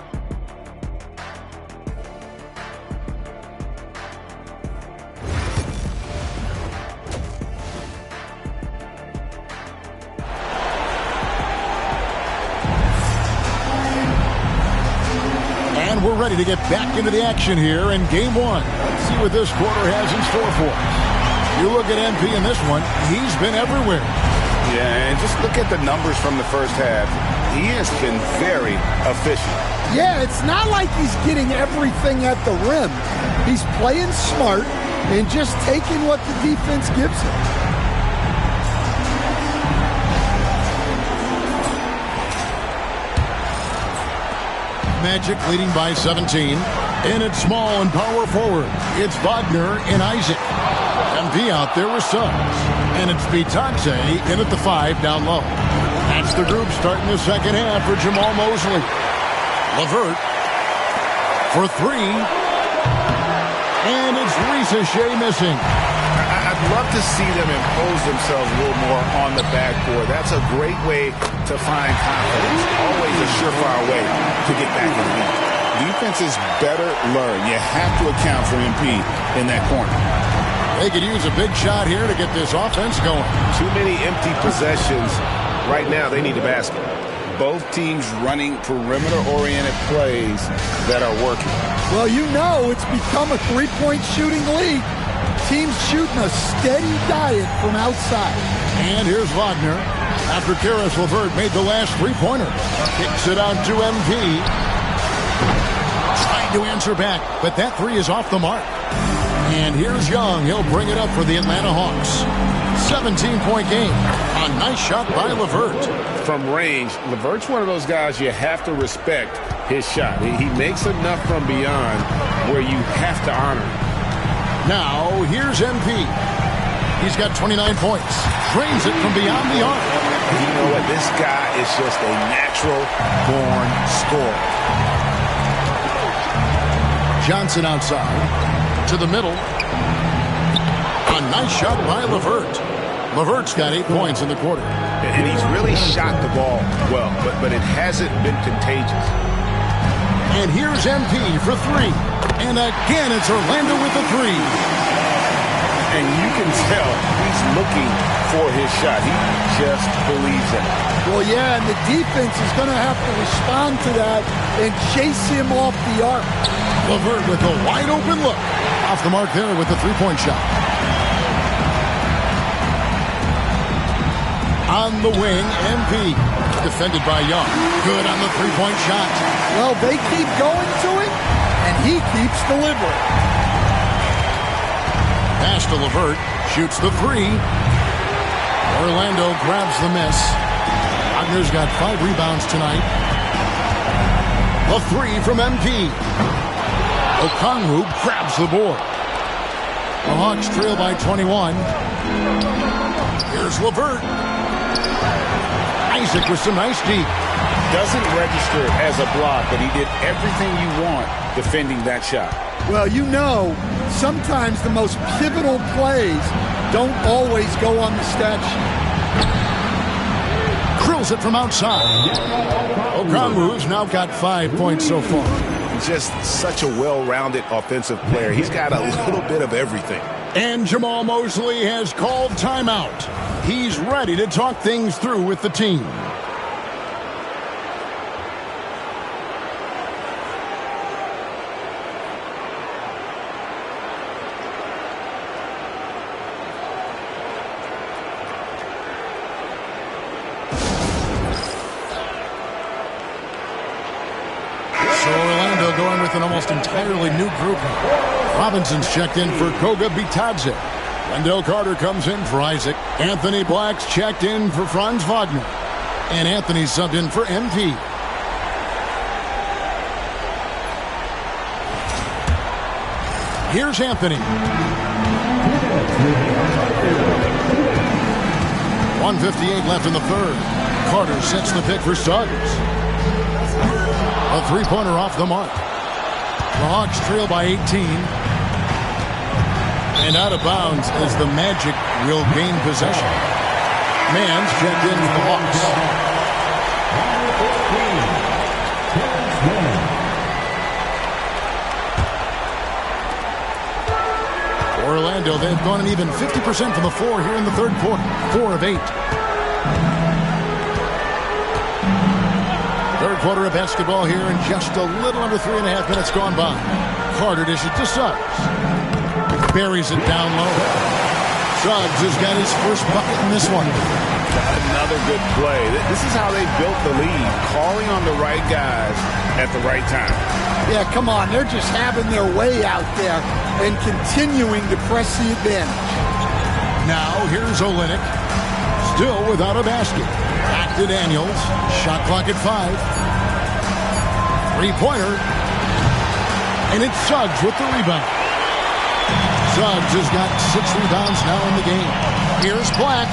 We're ready to get back into the action here in game one. Let's see what this quarter has in store for us. You look at MP in this one, he's been everywhere. Yeah, and just look at the numbers from the first half. He has been very efficient. Yeah, it's not like he's getting everything at the rim. He's playing smart and just taking what the defense gives him. Magic leading by 17. And it's small and power forward. It's Wagner and Isaac. MP out there with subs. And it's Bitadze in at the 5 down low. That's the group starting the second half for Jamal Mosley. LeVert for 3. And it's Rizachet missing. I'd love to see them impose themselves a little more on the backboard. That's a great way to find confidence. Always a surefire way to get back in the game. Defenses better learn. You have to account for MP in that corner. They could use a big shot here to get this offense going. Too many empty possessions. Right now, they need a basket. Both teams running perimeter-oriented plays that are working. Well, you know it's become a three-point shooting league. Teams shooting a steady diet from outside. And here's Wagner. After Caris LeVert made the last three-pointer. Kicks it out to MP. Trying to answer back, but that three is off the mark. And here's Young. He'll bring it up for the Atlanta Hawks. 17-point game. A nice shot by LeVert. From range, LeVert's one of those guys you have to respect his shot. He makes enough from beyond where you have to honor him. Now, here's MP. He's got 29 points. Drains it from beyond the arc. You know what? This guy is just a natural-born scorer. Johnson outside. To the middle. A nice shot by LeVert. LeVert's got 8 points in the quarter. And he's really shot the ball well, but it hasn't been contagious. And here's MP for 3. And again, it's Orlando with the 3. And you can tell he's looking for his shot. He just believes in it. Well, yeah, and the defense is going to have to respond to that and chase him off the arc. LeVert with a wide-open look. Off the mark there with the three-point shot. On the wing, MP. Defended by Young. Good on the three-point shot. Well, they keep going to him, and he keeps delivering. Pass to LeVert. Shoots the three. Orlando grabs the miss. Wagner's got 5 rebounds tonight. A three from MP. Okongwu grabs the board. The Hawks trail by 21. Here's LeVert. Isaac with some nice deep. Doesn't register as a block, but he did everything you want defending that shot. Well, you know, sometimes the most pivotal plays don't always go on the stat sheet. Drills it from outside. Okongwu's now got 5 points so far. Just such a well-rounded offensive player. He's got a little bit of everything. And Jamal Mosley has called timeout. He's ready to talk things through with the team. Going with an almost entirely new group. Robinson's checked in for Koga Bitadze. Wendell Carter comes in for Isaac. Anthony Black's checked in for Franz Wagner. And Anthony subbed in for MP. Here's Anthony. 1:58 left in the third. Carter sets the pick for Suggs. A three-pointer off the mark. The Hawks trail by 18. And out of bounds as the Magic will gain possession. Mann's checked in for the Hawks. Orlando, they've gone an even 50% from the floor here in the third quarter. 4 of 8. Third quarter of basketball here, and just a little under 3.5 minutes gone by. Carter dishes to Suggs. Buries it down low. Suggs has got his first bucket in this one. Another good play. This is how they built the lead, calling on the right guys at the right time. Yeah, come on. They're just having their way out there and continuing to press the advantage. Now here's Olynyk. Still without a basket. Back to Daniels. Shot clock at 5. Three-pointer. And it's Suggs with the rebound. Suggs has got 6 rebounds now in the game. Here's Black.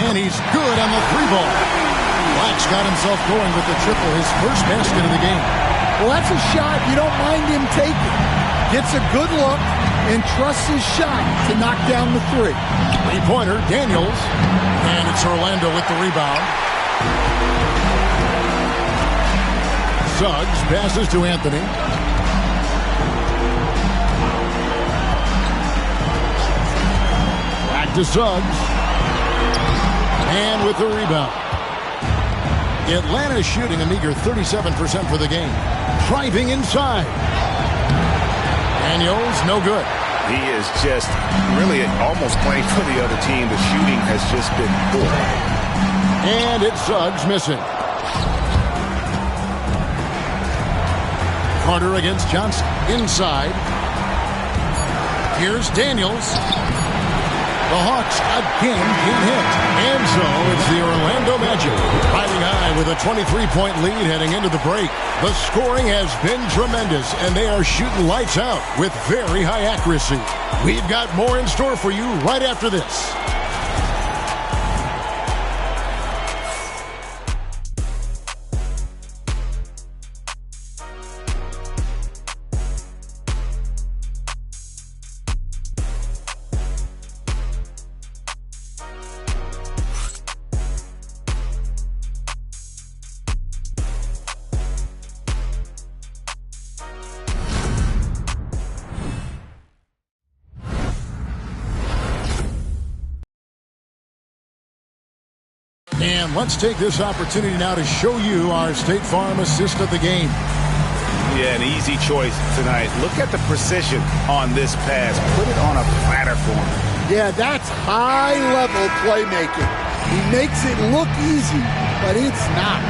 And he's good on the 3-ball. Black's got himself going with the triple, his first basket of the game. Well, that's a shot you don't mind him taking. Gets a good look and trusts his shot to knock down the 3. Three-pointer, Daniels. And it's Orlando with the rebound. Suggs passes to Anthony. Back to Suggs. And with the rebound. Atlanta shooting a meager 37% for the game. Driving inside. Daniels, no good. He is just really almost playing for the other team. The shooting has just been poor. And it's Suggs missing. Carter against Johnson. Inside. Here's Daniels. The Hawks again get hit. And so it's the Orlando Magic riding high with a 23-point lead heading into the break. The scoring has been tremendous, and they are shooting lights out with very high accuracy. We've got more in store for you right after this. And let's take this opportunity now to show you our State Farm assist of the game. Yeah, an easy choice tonight. Look at the precision on this pass. Put it on a platter for him. Yeah, that's high-level playmaking. He makes it look easy, but it's not.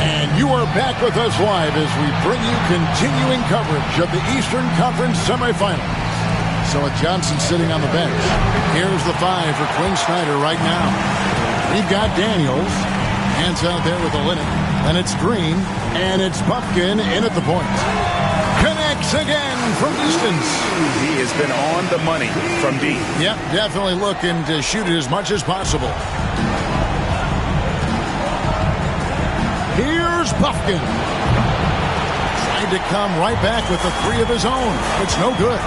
And you are back with us live as we bring you continuing coverage of the Eastern Conference semifinals. So with Johnson sitting on the bench, here's the 5 for Quinn Snyder right now. We've got Daniels, hands out there with the Olynyk. And it's Green, and it's Buffkin in at the point. Connects again from distance. He has been on the money from deep. Yep, definitely looking to shoot it as much as possible. Here's Buffkin. Trying to come right back with the 3 of his own. It's no good.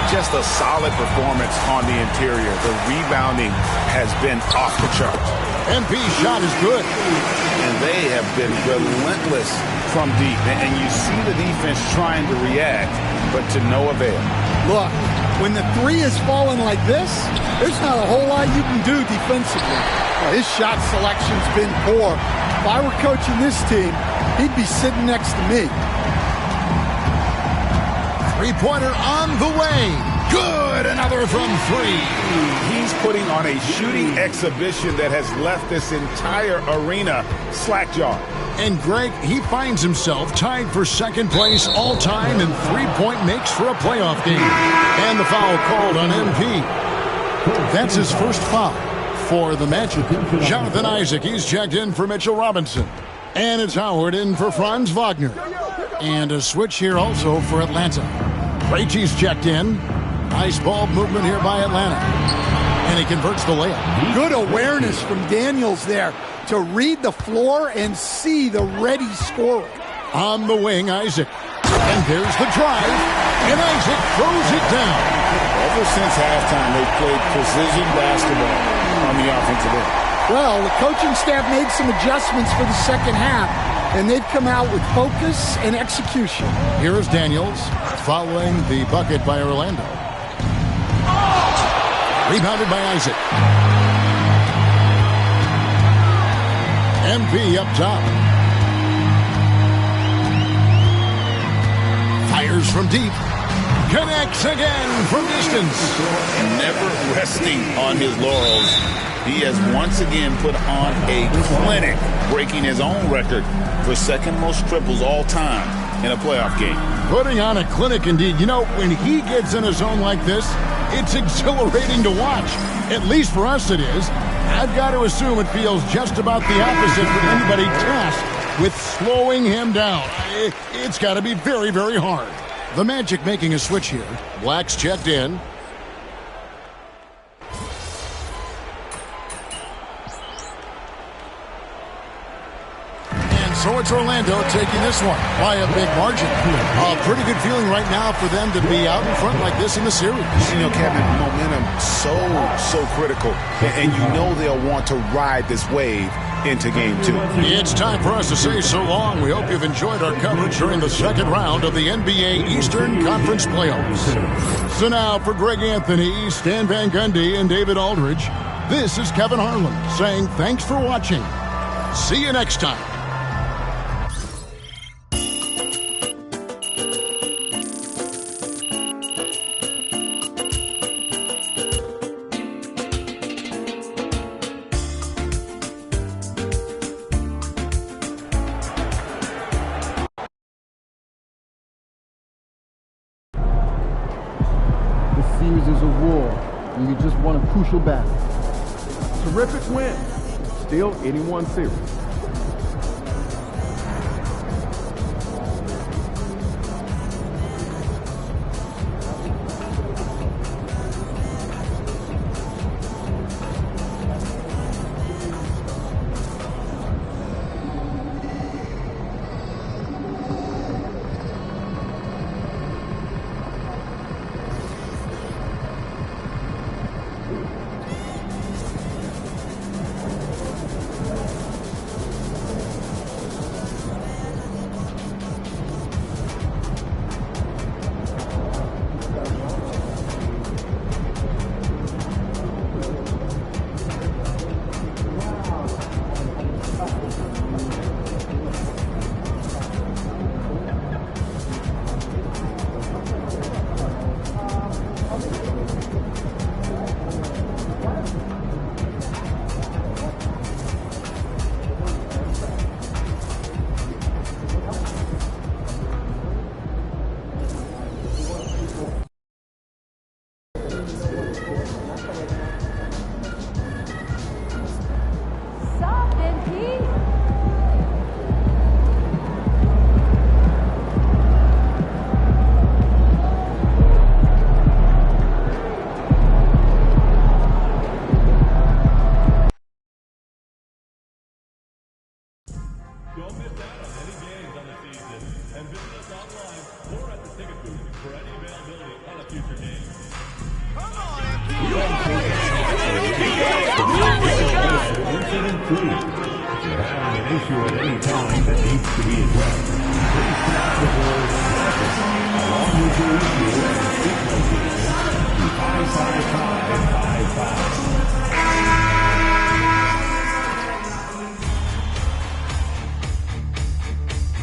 Just a solid performance on the interior. The rebounding has been off the chart. MP's shot is good. And they have been relentless from deep. And you see the defense trying to react, but to no avail. Look, when the 3 is falling like this, there's not a whole lot you can do defensively. Well, his shot selection's been poor. If I were coaching this team, he'd be sitting next to me. Three-pointer on the way. Good. Another from 3. He's putting on a shooting exhibition that has left this entire arena slack-jawed. And Greg, he finds himself tied for second place all-time in three-point makes for a playoff game. And the foul called on MP. That's his first foul for the Magic. Jonathan Isaac, he's checked in for Mitchell Robinson. And it's Howard in for Franz Wagner. And a switch here also for Atlanta. Krejci's checked in. Nice ball movement here by Atlanta. And he converts the layup. Good awareness from Daniels there to read the floor and see the ready scorer. On the wing, Isaac. And there's the drive. And Isaac throws it down. Ever since halftime, they've played precision basketball on the offensive end. Well, the coaching staff made some adjustments for the second half, and they've come out with focus and execution. Here's Daniels following the bucket by Orlando. Rebounded by Isaac. MP up top. Fires from deep. Connects again from distance. Never resting on his laurels. He has once again put on a clinic, breaking his own record for second most triples all time in a playoff game. Putting on a clinic indeed. You know, when he gets in a zone like this, it's exhilarating to watch. At least for us it is. I've got to assume it feels just about the opposite for anybody tasked with slowing him down. It's got to be very, very hard. The Magic making a switch here. Black's checked in. So it's Orlando taking this one by a big margin. A pretty good feeling right now for them to be out in front like this in the series. You know, Kevin, momentum so critical. And you know they'll want to ride this wave into game 2. It's time for us to say so long. We hope you've enjoyed our coverage during the second round of the NBA Eastern Conference Playoffs. So now for Greg Anthony, Stan Van Gundy, and David Aldridge, this is Kevin Harlan saying thanks for watching. See you next time. Series is a war, and you just won a crucial battle. Terrific win. Still anyone series.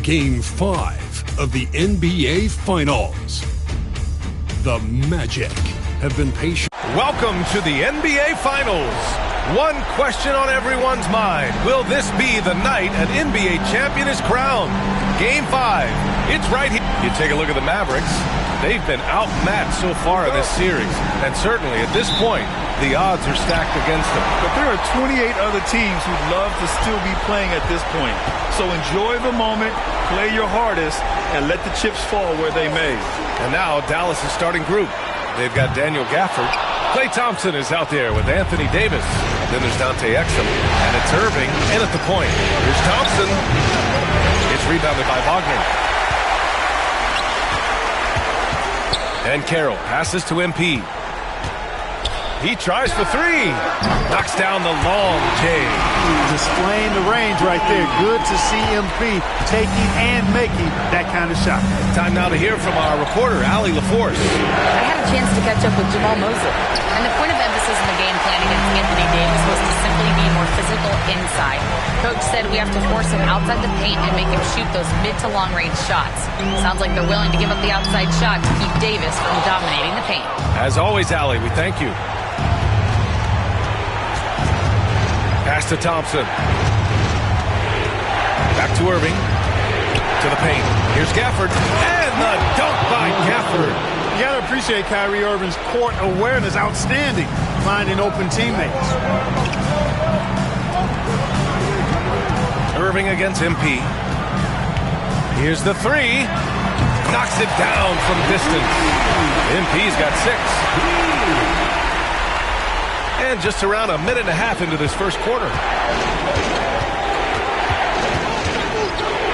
Game 5 of the NBA Finals. The Magic have been patient. Welcome to the NBA Finals. One question on everyone's mind. Will this be the night an NBA champion is crowned? Game 5. It's right here. You take a look at the Mavericks. They've been outmatched so far in this series. And certainly at this point, the odds are stacked against them. But there are 28 other teams who'd love to still be playing at this point. So enjoy the moment, play your hardest, and let the chips fall where they may. And now Dallas' starting group. They've got Daniel Gafford. Klay Thompson is out there with Anthony Davis. Then there's Dante Exum. And it's Irving in at the point. Here's Thompson. It's rebounded by Wagner. And Carroll passes to MP. He tries for three. Knocks down the long J. Displaying the range right there. Good to see MP taking and making that kind of shot. Time now to hear from our reporter, Allie LaForce. I had a chance to catch up with Jamal Mosley. And the point of emphasis in the game plan against Anthony Davis was to simply be more physical inside. Coach said we have to force him outside the paint and make him shoot those mid to long range shots. Sounds like they're willing to give up the outside shot to keep Davis from dominating the paint. As always, Allie, we thank you. Pass to Thompson. Back to Irving. To the paint. Here's Gafford. And the dunk by Gafford. You got to appreciate Kyrie Irving's court awareness. Outstanding. Finding open teammates. Irving against MP. Here's the three. Knocks it down from distance. MP's got 6. And just around a minute and a half into this first quarter.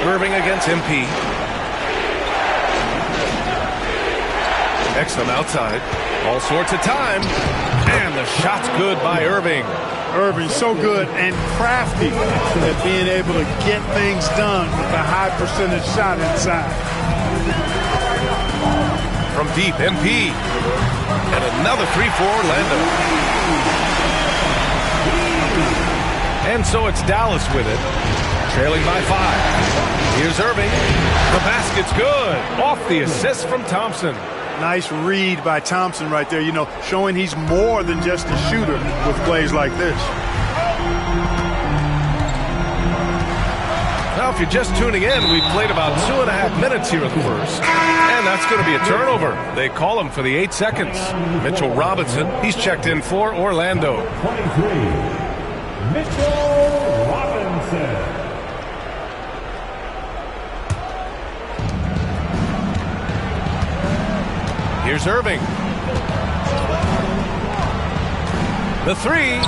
Irving against MP. Exum outside. All sorts of time. And the shot's good by Irving. Irving so good and crafty at being able to get things done with a high percentage shot inside. From deep, MP. And another three for Orlando. And so it's Dallas with it, trailing by 5. Here's Irving. The basket's good. Off the assist from Thompson. Nice read by Thompson right there, you know, showing he's more than just a shooter with plays like this. Now, if you're just tuning in, we've played about 2.5 minutes here in the first. And that's going to be a turnover. They call him for the 8 seconds. Mitchell Robinson, he's checked in for Orlando. 23. Mitchell Robinson. Here's Irving. The three.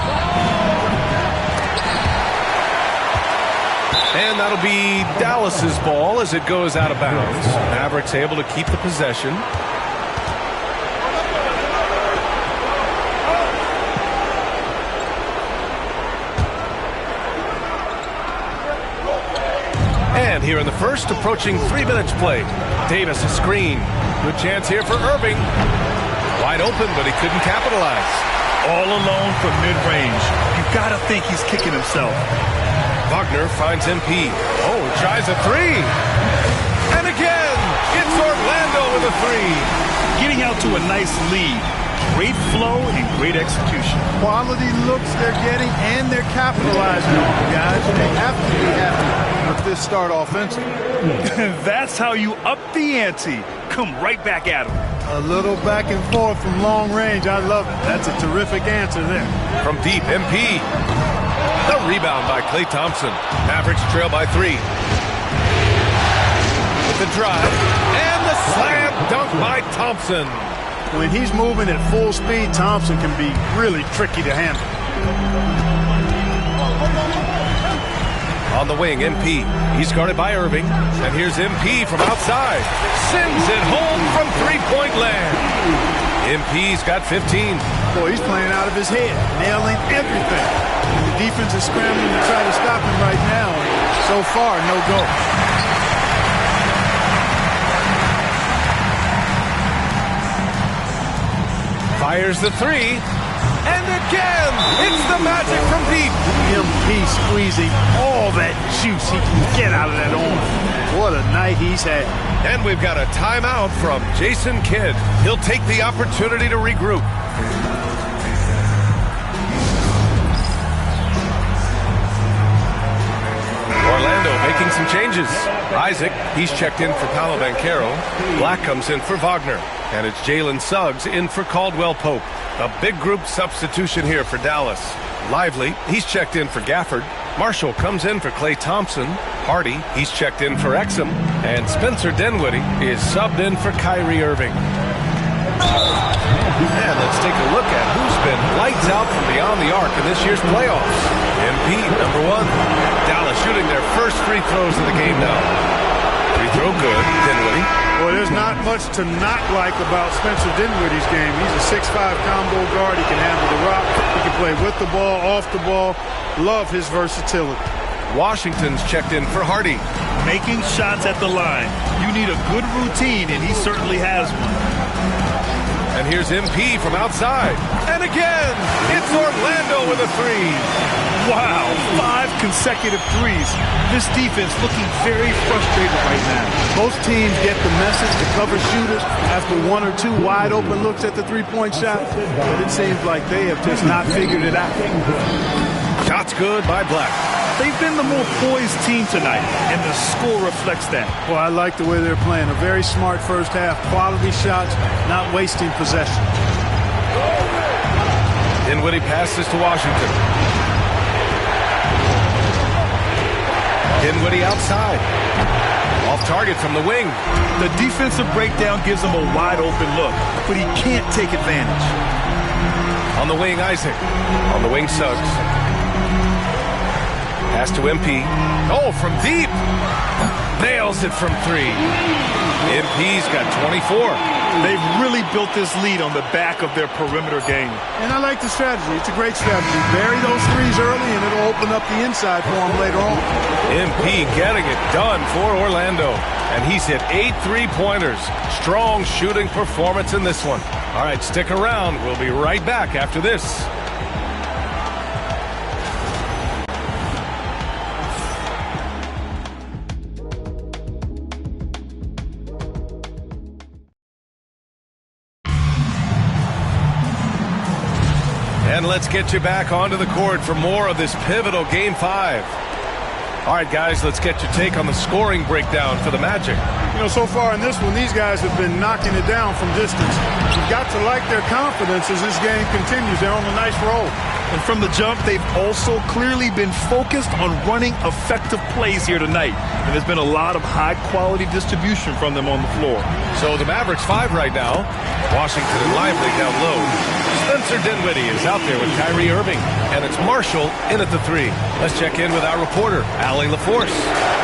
And that'll be Dallas's ball as it goes out of bounds. Mavericks able to keep the possession. And here in the first, approaching 3 minutes played. Davis a screen. Good chance here for Irving. Wide open, but he couldn't capitalize. All alone from mid-range. You gotta think he's kicking himself. Wagner finds MP. Oh, tries a three. And again, it's Orlando with a three. Getting out to a nice lead. Great flow and great execution. Quality looks they're getting, and they're capitalizing on it, guys. They have to be happy with this start offensively. That's how you up the ante. Come right back at him. A little back and forth from long range. I love it. That's a terrific answer there. From deep, MP. The rebound by Klay Thompson. Mavericks trail by 3. With the drive. And the slam dunk by Thompson. When he's moving at full speed, Thompson can be really tricky to handle. On the wing, MP. He's guarded by Irving. And here's MP from outside. Sends it home from three-point land. MP's got 15. Boy, he's playing out of his head, nailing everything. The defense is scrambling to try to stop him right now. So far, no go. Fires the three. And again, it's the Magic from deep. MP squeezing all that juice he can get out of that arm. What a night he's had. And we've got a timeout from Jason Kidd. He'll take the opportunity to regroup. Orlando making some changes. Isaac, he's checked in for Paolo Banchero. Black comes in for Wagner. And it's Jalen Suggs in for Caldwell Pope. A big group substitution here for Dallas. Lively, he's checked in for Gafford. Marshall comes in for Klay Thompson. Hardy, he's checked in for Exum. And Spencer Dinwiddie is subbed in for Kyrie Irving. And let's take a look at who's been lights out from beyond the arc in this year's playoffs. MP, number 1. Dallas shooting their first free throws of the game now. Free throw good, Dinwiddie. Well, there's not much to not like about Spencer Dinwiddie's game. He's a 6'5" combo guard. He can handle the rock. He can play with the ball, off the ball. Love his versatility. Washington's checked in for Hardy. Making shots at the line. You need a good routine, and he certainly has one. And here's MP from outside. And again, it's Orlando with a three. Wow, 5 consecutive threes. This defense looking very frustrated right now. Most teams get the message to cover shooters after 1 or 2 wide open looks at the three-point shot, but it seems like they have just not figured it out. Shots good by Black. They've been the more poised team tonight, and the score reflects that. Well, I like the way they're playing. A very smart first half. Quality shots, not wasting possession. Dinwiddie passes to Washington. Dinwiddie outside. Off target from the wing. The defensive breakdown gives him a wide open look, but he can't take advantage. On the wing, Isaac. On the wing, Suggs. Pass to MP. Oh, from deep. Nails it from 3. MP's got 24. They've really built this lead on the back of their perimeter game. And I like the strategy. It's a great strategy. Bury those threes early, and it'll open up the inside for them later on. MP getting it done for Orlando. And he's hit 8 3-pointers. Strong shooting performance in this one. All right, stick around. We'll be right back after this. And let's get you back onto the court for more of this pivotal Game 5. All right, guys, let's get your take on the scoring breakdown for the Magic. You know, so far in this one, these guys have been knocking it down from distance. You've got to like their confidence as this game continues. They're on a nice roll. And from the jump, they've also clearly been focused on running effective plays here tonight. And there's been a lot of high-quality distribution from them on the floor. So the Mavericks 5 right now. Washington and Lively down low. Spencer Dinwiddie is out there with Kyrie Irving. And it's Marshall in at the 3. Let's check in with our reporter, Allie LaForce.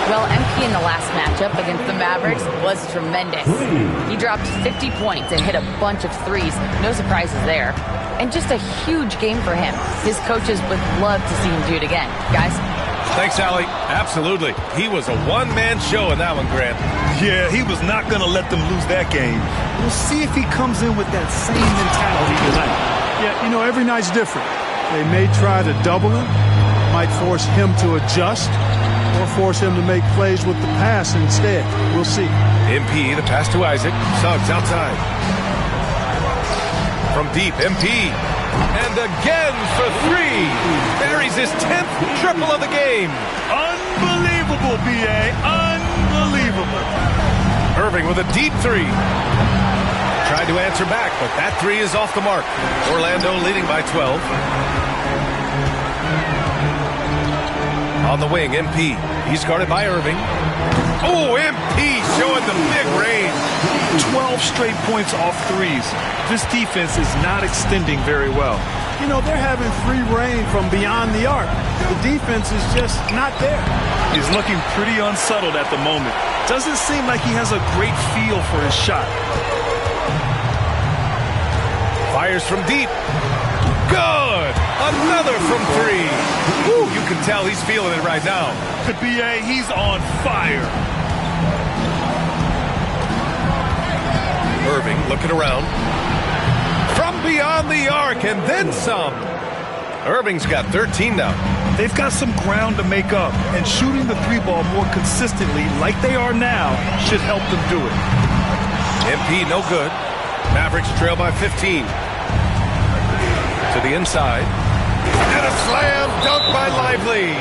Well, MP in the last matchup against the Mavericks was tremendous. He dropped 50 points and hit a bunch of threes. No surprises there. And just a huge game for him. His coaches would love to see him do it again. Guys? Thanks, Allie. Absolutely. He was a one-man show in that one, Grant. Yeah, he was not going to let them lose that game. We'll see if he comes in with that same mentality tonight. Yeah, you know, every night's different. They may try to double him, might force him to adjust, or force him to make plays with the pass instead. We'll see. MP, the pass to Isaac. Suggs outside. From deep, MP. And again for 3. Buries his 10th triple of the game. Unbelievable, B.A. Unbelievable. Irving with a deep 3. Tried to answer back, but that 3 is off the mark. Orlando leading by 12. On the wing, MP. He's guarded by Irving. Oh, MP showing the big range. 12 straight points off threes. This defense is not extending very well. You know, they're having free reign from beyond the arc. The defense is just not there. He's looking pretty unsettled at the moment. Doesn't seem like he has a great feel for his shot. Fires from deep. Good! Another from three. Woo, you can tell he's feeling it right now. Could be he's on fire. Irving looking around. From beyond the arc and then some. Irving's got 13 now. They've got some ground to make up, and shooting the three ball more consistently like they are now should help them do it. MP no good. Mavericks trail by 15. To the inside. And a slam dunk by Lively.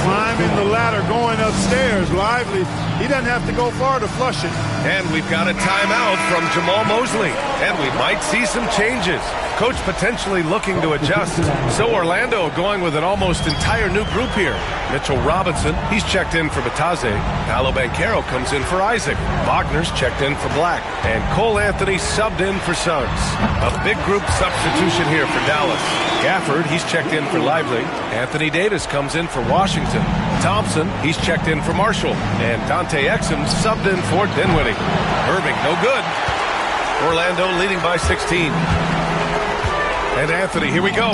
Climbing the ladder, going upstairs. Lively, he doesn't have to go far to flush it. And we've got a timeout from Jamal Mosley. And we might see some changes. Coach potentially looking to adjust. So Orlando going with an almost entire new group here. Mitchell Robinson, he's checked in for Bataze. Paolo Banchero comes in for Isaac. Wagner's checked in for Black. And Cole Anthony subbed in for Suggs. A big group substitution here for Dallas. Gafford, he's checked in for Lively. Anthony Davis comes in for Washington. Thompson, he's checked in for Marshall. And Dante Exum subbed in for Dinwiddie. Irving, no good. Orlando leading by 16. And Anthony, here we go.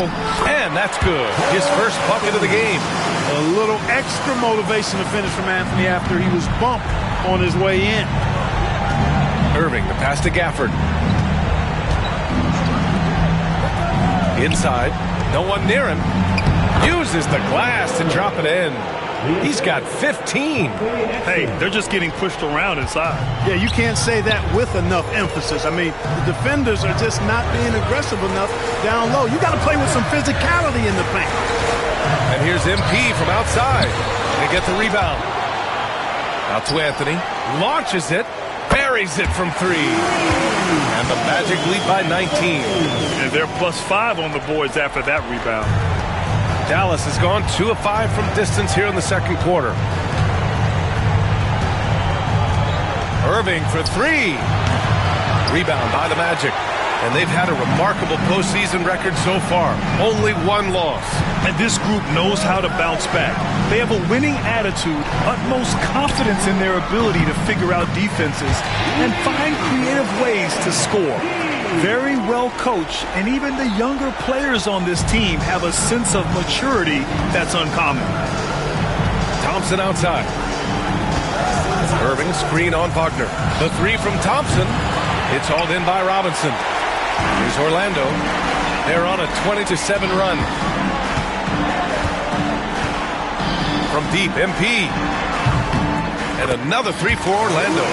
And that's good. His first bucket of the game. A little extra motivation to finish from Anthony after he was bumped on his way in. Irving, the pass to Gafford. Inside. No one near him. Uses the glass to drop it in. He's got 15. Hey, they're just getting pushed around inside. Yeah, you can't say that with enough emphasis. I mean, the defenders are just not being aggressive enough down low. You got to play with some physicality in the paint. And here's MP from outside. They get the rebound. Out to Anthony. Launches it. Buries it from three. And the Magic lead by 19. And they're +5 on the boards after that rebound. Dallas has gone 2 of 5 from distance here in the second quarter. Irving for three. Rebound by the Magic. And they've had a remarkable postseason record so far. Only one loss. And this group knows how to bounce back. They have a winning attitude, utmost confidence in their ability to figure out defenses, and find creative ways to score. Very well coached, and even the younger players on this team have a sense of maturity that's uncommon. Thompson outside. Irving screen on Wagner. The three from Thompson. It's hauled in by Robinson. Here's Orlando. They're on a 20-7 run. From deep, MP. And another three for Orlando.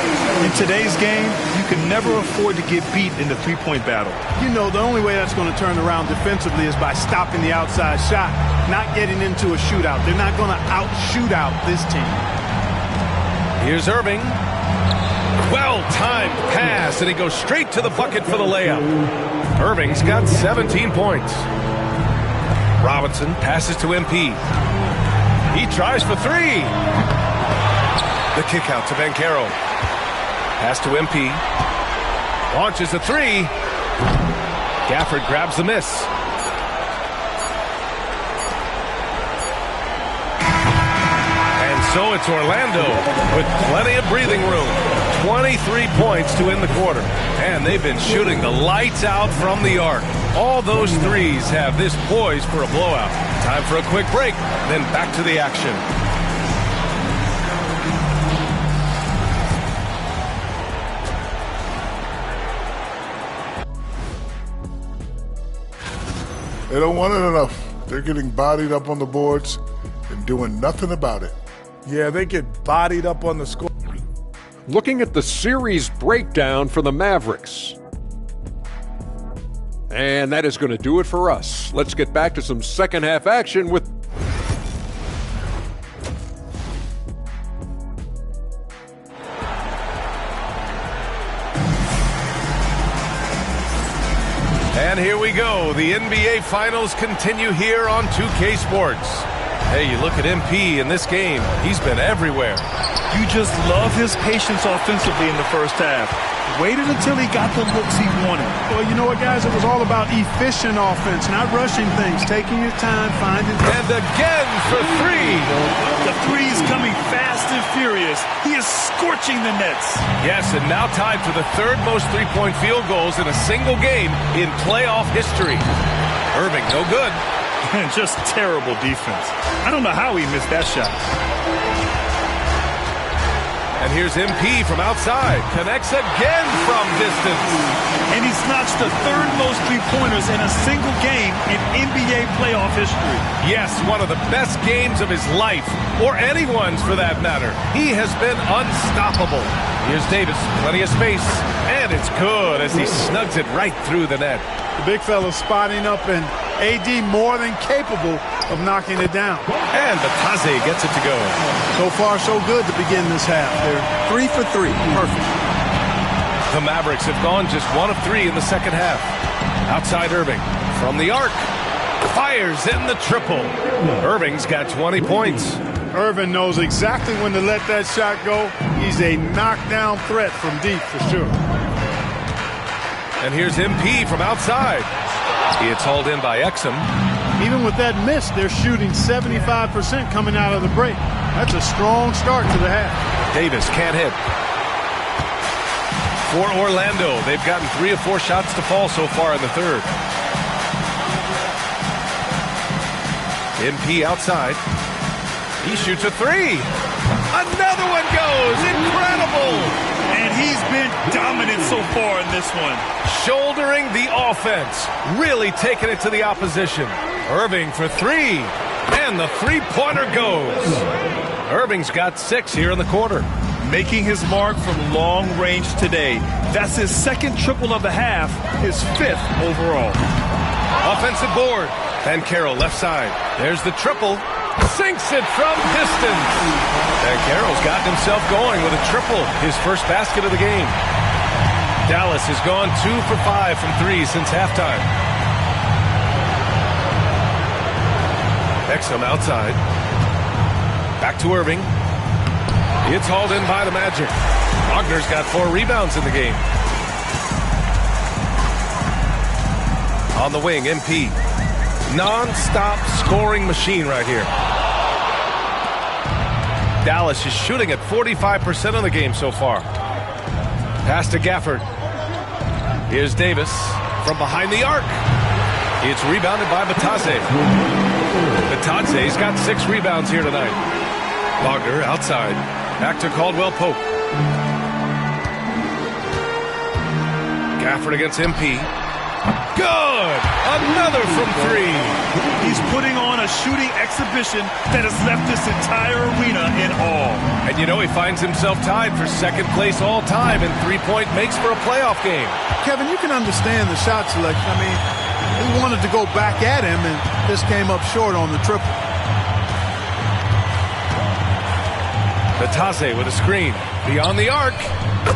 In today's game, you can never afford to get beat in the three-point battle. You know, the only way that's going to turn around defensively is by stopping the outside shot, not getting into a shootout. They're not going to out-shoot out this team. Here's Irving. Well-timed pass, and he goes straight to the bucket for the layup. Irving's got 17 points. Robinson passes to MP. He tries for three. The kick out to Banchero. Pass to MP. Launches a three. Gafford grabs the miss. And so it's Orlando with plenty of breathing room. 23 points to end the quarter. And they've been shooting the lights out from the arc. All those threes have this poised for a blowout. Time for a quick break, then back to the action. They don't want it enough. They're getting bodied up on the boards and doing nothing about it. Yeah, they get bodied up on the score. Looking at the series breakdown for the Mavericks. And that is going to do it for us. Let's get back to some second half action with And here we go. The NBA Finals continue here on 2K Sports. Hey, you look at MP in this game, he's been everywhere. You just love his patience offensively in the first half. Waited until he got the looks he wanted. Well, you know what, guys? It was all about efficient offense, not rushing things, taking your time, finding... And again for three. The three is coming fast and furious. He is scorching the nets. Yes, and now tied for the third most three-point field goals in a single game in playoff history. Irving, no good. And just terrible defense. I don't know how he missed that shot. And here's MP from outside. Connects again from distance. And he's notched the third most three-pointers in a single game in NBA playoff history. Yes, one of the best games of his life, or anyone's for that matter. He has been unstoppable. Here's Davis, plenty of space, and it's good as he snugs it right through the net. The big fella's spotting up, and AD more than capable of knocking it down. And Batadze gets it to go. So far, so good to begin this half. They're 3 for 3. Perfect. The Mavericks have gone just 1 of 3 in the second half. Outside Irving. From the arc. Fires in the triple. Irving's got 20 points. Irving knows exactly when to let that shot go. He's a knockdown threat from deep for sure. And here's MP from outside. It's hauled in by Exum. Even with that miss, they're shooting 75% coming out of the break. That's a strong start to the half. Davis can't hit. For Orlando, they've gotten 3 of 4 shots to fall so far in the third. MP outside. He shoots a 3. Another one goes. Incredible. And he's been dominant so far in this one. Shouldering the offense. Really taking it to the opposition. Irving for 3. And the three-pointer goes. Irving's got 6 here in the quarter. Making his mark from long range today. That's his second triple of the half, his 5th overall. Offensive board. Banchero left side. There's the triple. Sinks it from distance. Banchero's gotten himself going with a triple, his first basket of the game. Dallas has gone 2 for 5 from 3 since halftime. Exum outside. Back to Irving. It's hauled in by the Magic. Wagner's got 4 rebounds in the game. On the wing, MP. Non-stop scoring machine right here. Dallas is shooting at 45% of the game so far. Pass to Gafford. Here's Davis from behind the arc. It's rebounded by Batadze. Batadze's got 6 rebounds here tonight. Wagner outside. Back to Caldwell Pope. Gafford against MP. Good! Another from 3. He's putting on a shooting exhibition that has left this entire arena in awe. And you know he finds himself tied for second place all time in three-point makes for a playoff game. Kevin, you can understand the shot selection. I mean, he wanted to go back at him, and this came up short on the triple. Batadze with a screen. Beyond the arc.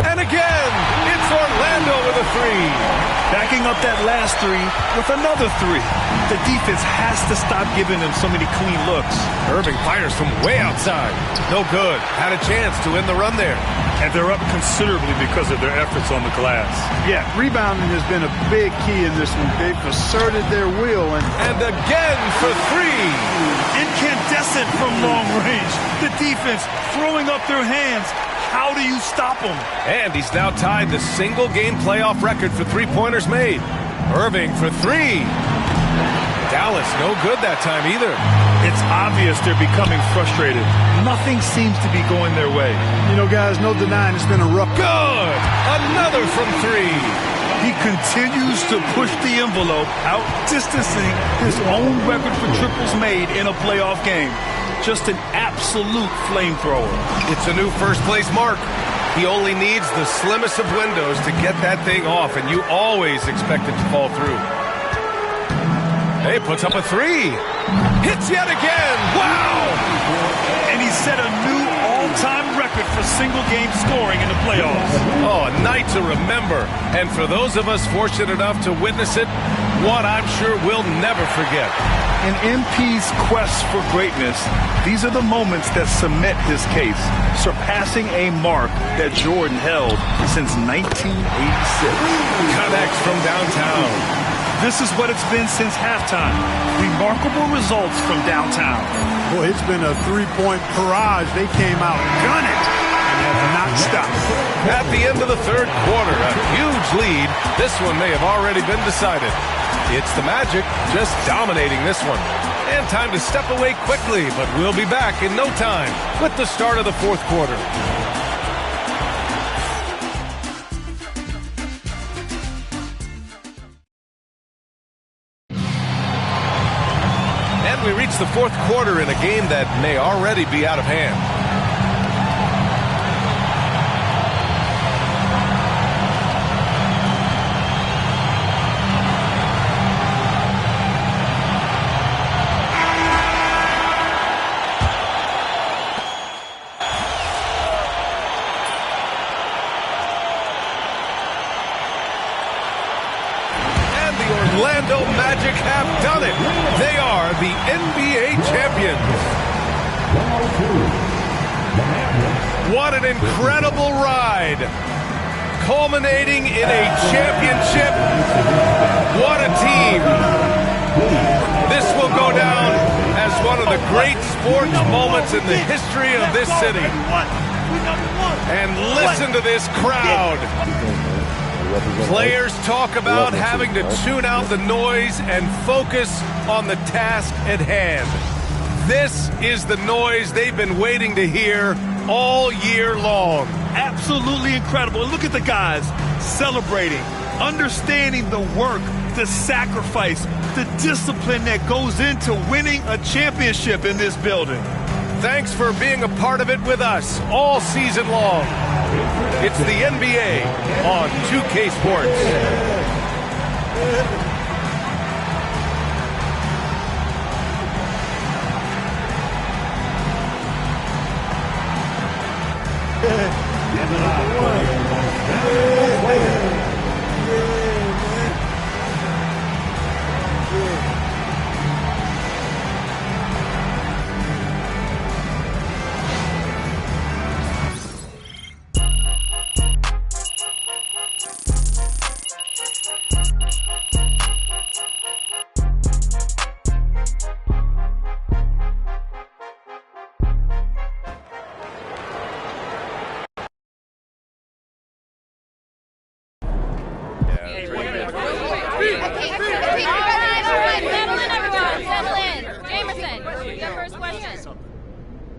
And again, it's Orlando with a 3. Backing up that last 3 with another 3. The defense has to stop giving them so many clean looks. Irving fires from way outside. No good. Had a chance to win the run there. And they're up considerably because of their efforts on the glass. Yeah, rebounding has been a big key in this one. They've asserted their will. And again for 3. Incandescent from long range. The defense throwing up their hands. How do you stop him? And he's now tied the single-game playoff record for three-pointers made. Irving for 3. Dallas, no good that time either. It's obvious they're becoming frustrated. Nothing seems to be going their way. You know, guys, no denying it's been a rough... Good! Another from 3. He continues to push the envelope, out-distancing his own record for triples made in a playoff game. Just an absolute flamethrower. It's a new first-place mark. He only needs the slimmest of windows to get that thing off, and you always expect it to fall through. Hey, puts up a 3. Hits yet again. Wow! And he set a new all-time record for single-game scoring in the playoffs. Oh, a night to remember. And for those of us fortunate enough to witness it, one I'm sure we'll never forget. In MP's quest for greatness, these are the moments that cement his case, surpassing a mark that Jordan held since 1986. Connects from downtown. This is what it's been since halftime. Remarkable results from downtown. Boy, it's been a three-point barrage. They came out gunning and have not stopped. At the end of the third quarter, a huge lead. This one may have already been decided. It's the Magic just dominating this one. And time to step away quickly, but we'll be back in no time with the start of the fourth quarter. And we reach the fourth quarter in a game that may already be out of hand. Orlando Magic have done it. They are the NBA champions. What an incredible ride. Culminating in a championship. What a team. This will go down as one of the great sports moments in the history of this city. And listen to this crowd. Players talk about having to tune out the noise and focus on the task at hand. This is the noise they've been waiting to hear all year long. Absolutely incredible. And look at the guys celebrating, understanding the work, the sacrifice, the discipline that goes into winning a championship in this building. Thanks for being a part of it with us all season long. It's the NBA on 2K Sports.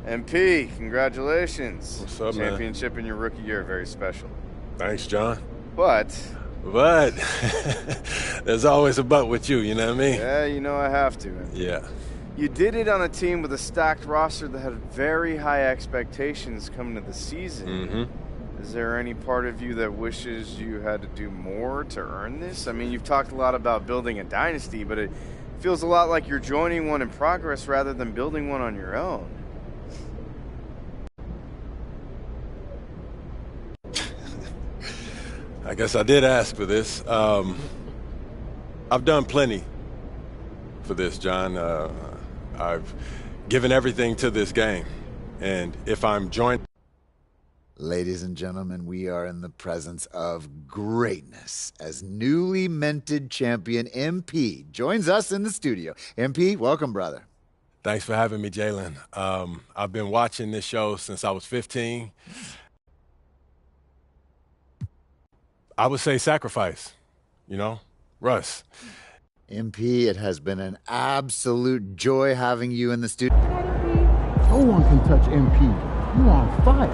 MP, congratulations. What's up, man? Championship in your rookie year, very special. Thanks, John. But there's always a but with you, you know what I mean? Yeah, you know I have to. Yeah. You did it on a team with a stacked roster that had very high expectations coming to the season. Mm-hmm. Is there any part of you that wishes you had to do more to earn this? I mean, you've talked a lot about building a dynasty, but it feels a lot like you're joining one in progress rather than building one on your own. I guess I did ask for this. I've done plenty for this, John. I've given everything to this game. And if I'm joined... Ladies and gentlemen, we are in the presence of greatness as newly minted champion MP joins us in the studio. MP, welcome, brother. Thanks for having me, Jalen. I've been watching this show since I was 15. I would say sacrifice, you know, Russ. MP, it has been an absolute joy having you in the studio. No one can touch MP. You on fire.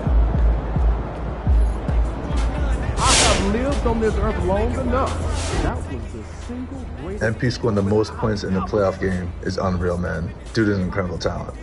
I have lived on this earth long enough. That was the single greatest... MP scoring the most points in a playoff game is unreal, man. Dude is incredible talent.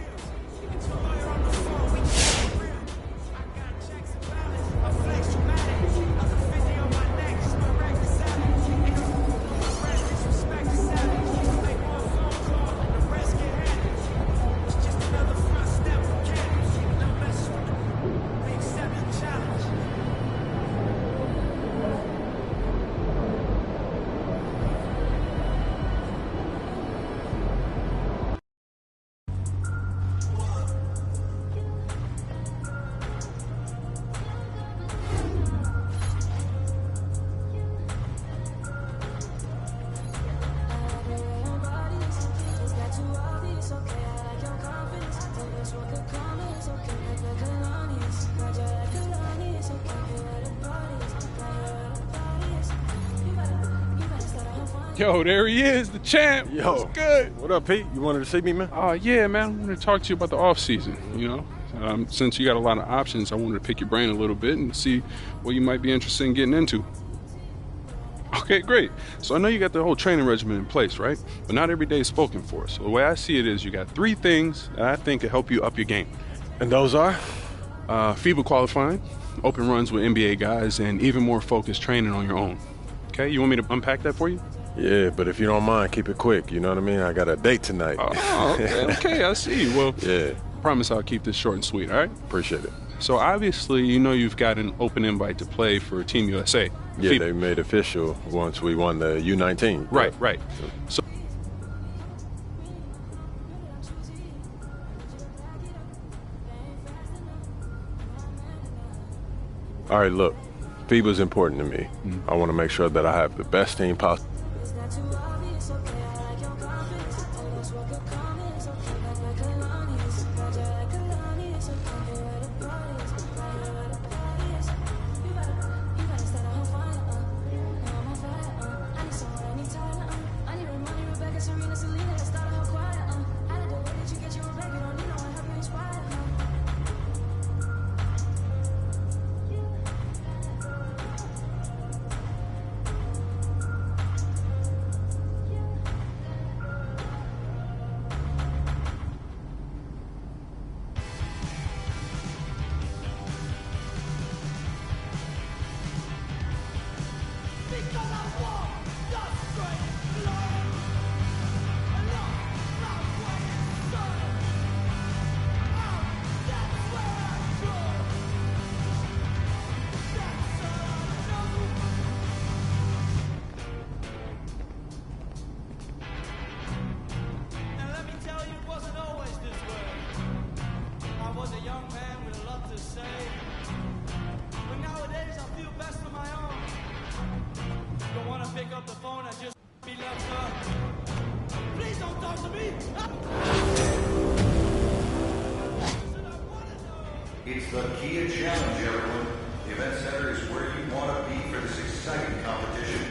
Yo, there he is, the champ. Yo, what's good? What up, Pete? You wanted to see me, man? Yeah, man. I wanted to talk to you about the offseason, you know. Since you got a lot of options, I wanted to pick your brain a little bit and see what you might be interested in getting into. Okay, great. So I know you got the whole training regimen in place, right? But not every day is spoken for. So the way I see it is you got 3 things that I think could help you up your game. And those are? FIBA qualifying, open runs with NBA guys, and even more focused training on your own. Okay, you want me to unpack that for you? Yeah, but if you don't mind, keep it quick. You know what I mean? I got a date tonight. Oh, okay, I see. Well, yeah. Promise I'll keep this short and sweet, all right? Appreciate it. So obviously, you know you've got an open invite to play for Team USA. Yeah, they made official once we won the U19. Right, right. So all right, look, FIBA's important to me. I want to make sure that I have the best team possible. It's the Kia Challenge, everyone. The event center is where you want to be for this exciting competition.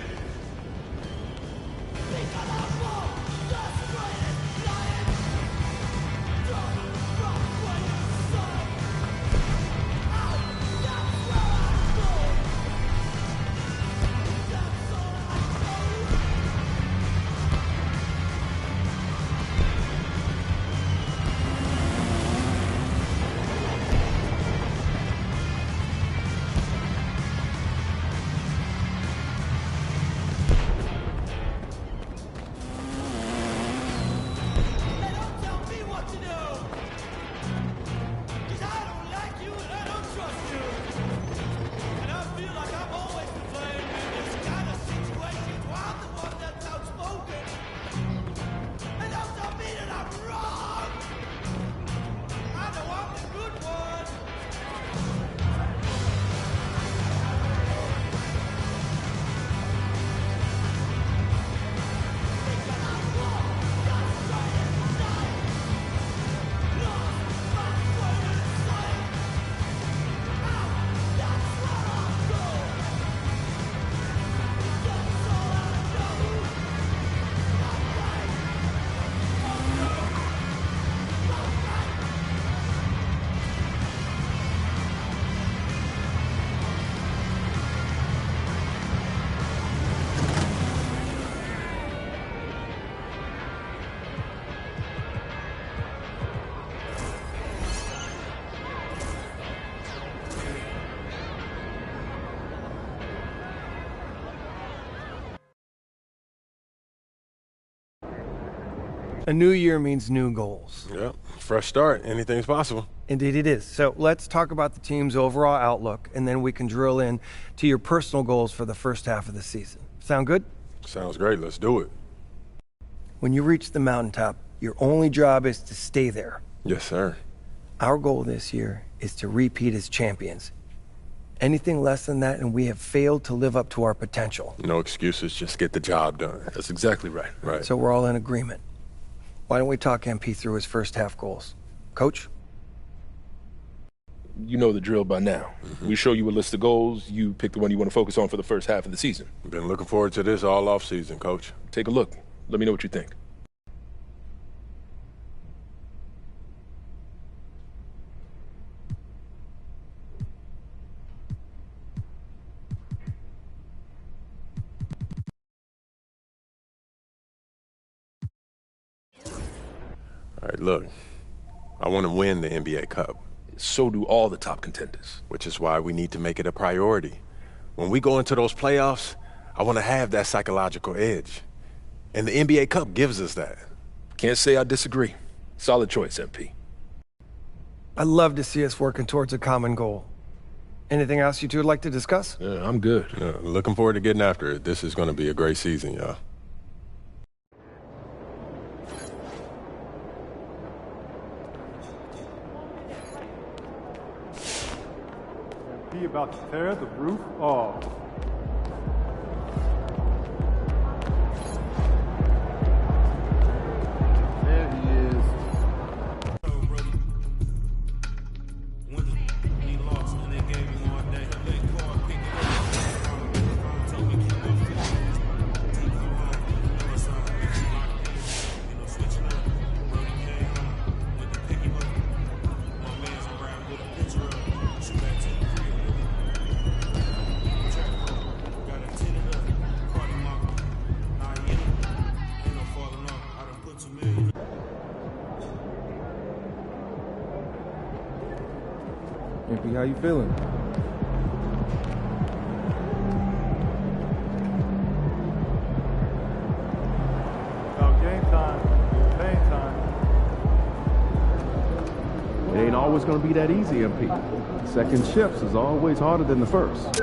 A new year means new goals. Yep, fresh start. Anything's possible. Indeed it is. So let's talk about the team's overall outlook, and then we can drill in to your personal goals for the first half of the season. Sound good? Sounds great. Let's do it. When you reach the mountaintop, your only job is to stay there. Yes, sir. Our goal this year is to repeat as champions. Anything less than that, and we have failed to live up to our potential. No excuses, just get the job done. That's exactly right. Right. So we're all in agreement. Why don't we talk MP through his first half goals? Coach? you know the drill by now. We show you a list of goals. You pick the one you want to focus on for the first half of the season. Been looking forward to this all off season, Coach. Take a look. Let me know what you think. All right, look. I want to win the NBA Cup. So do all the top contenders. Which is why we need to make it a priority. When we go into those playoffs, I want to have that psychological edge. And the NBA Cup gives us that. Can't say I disagree. Solid choice, MP. I love to see us working towards a common goal. Anything else you two would like to discuss? Yeah, I'm good. Looking forward to getting after it. This is going to be a great season, y'all. He about to tear the roof off. There he is. MP, how you feeling? About game time, pain time. It ain't always going to be that easy, MP. Second shifts is always harder than the first.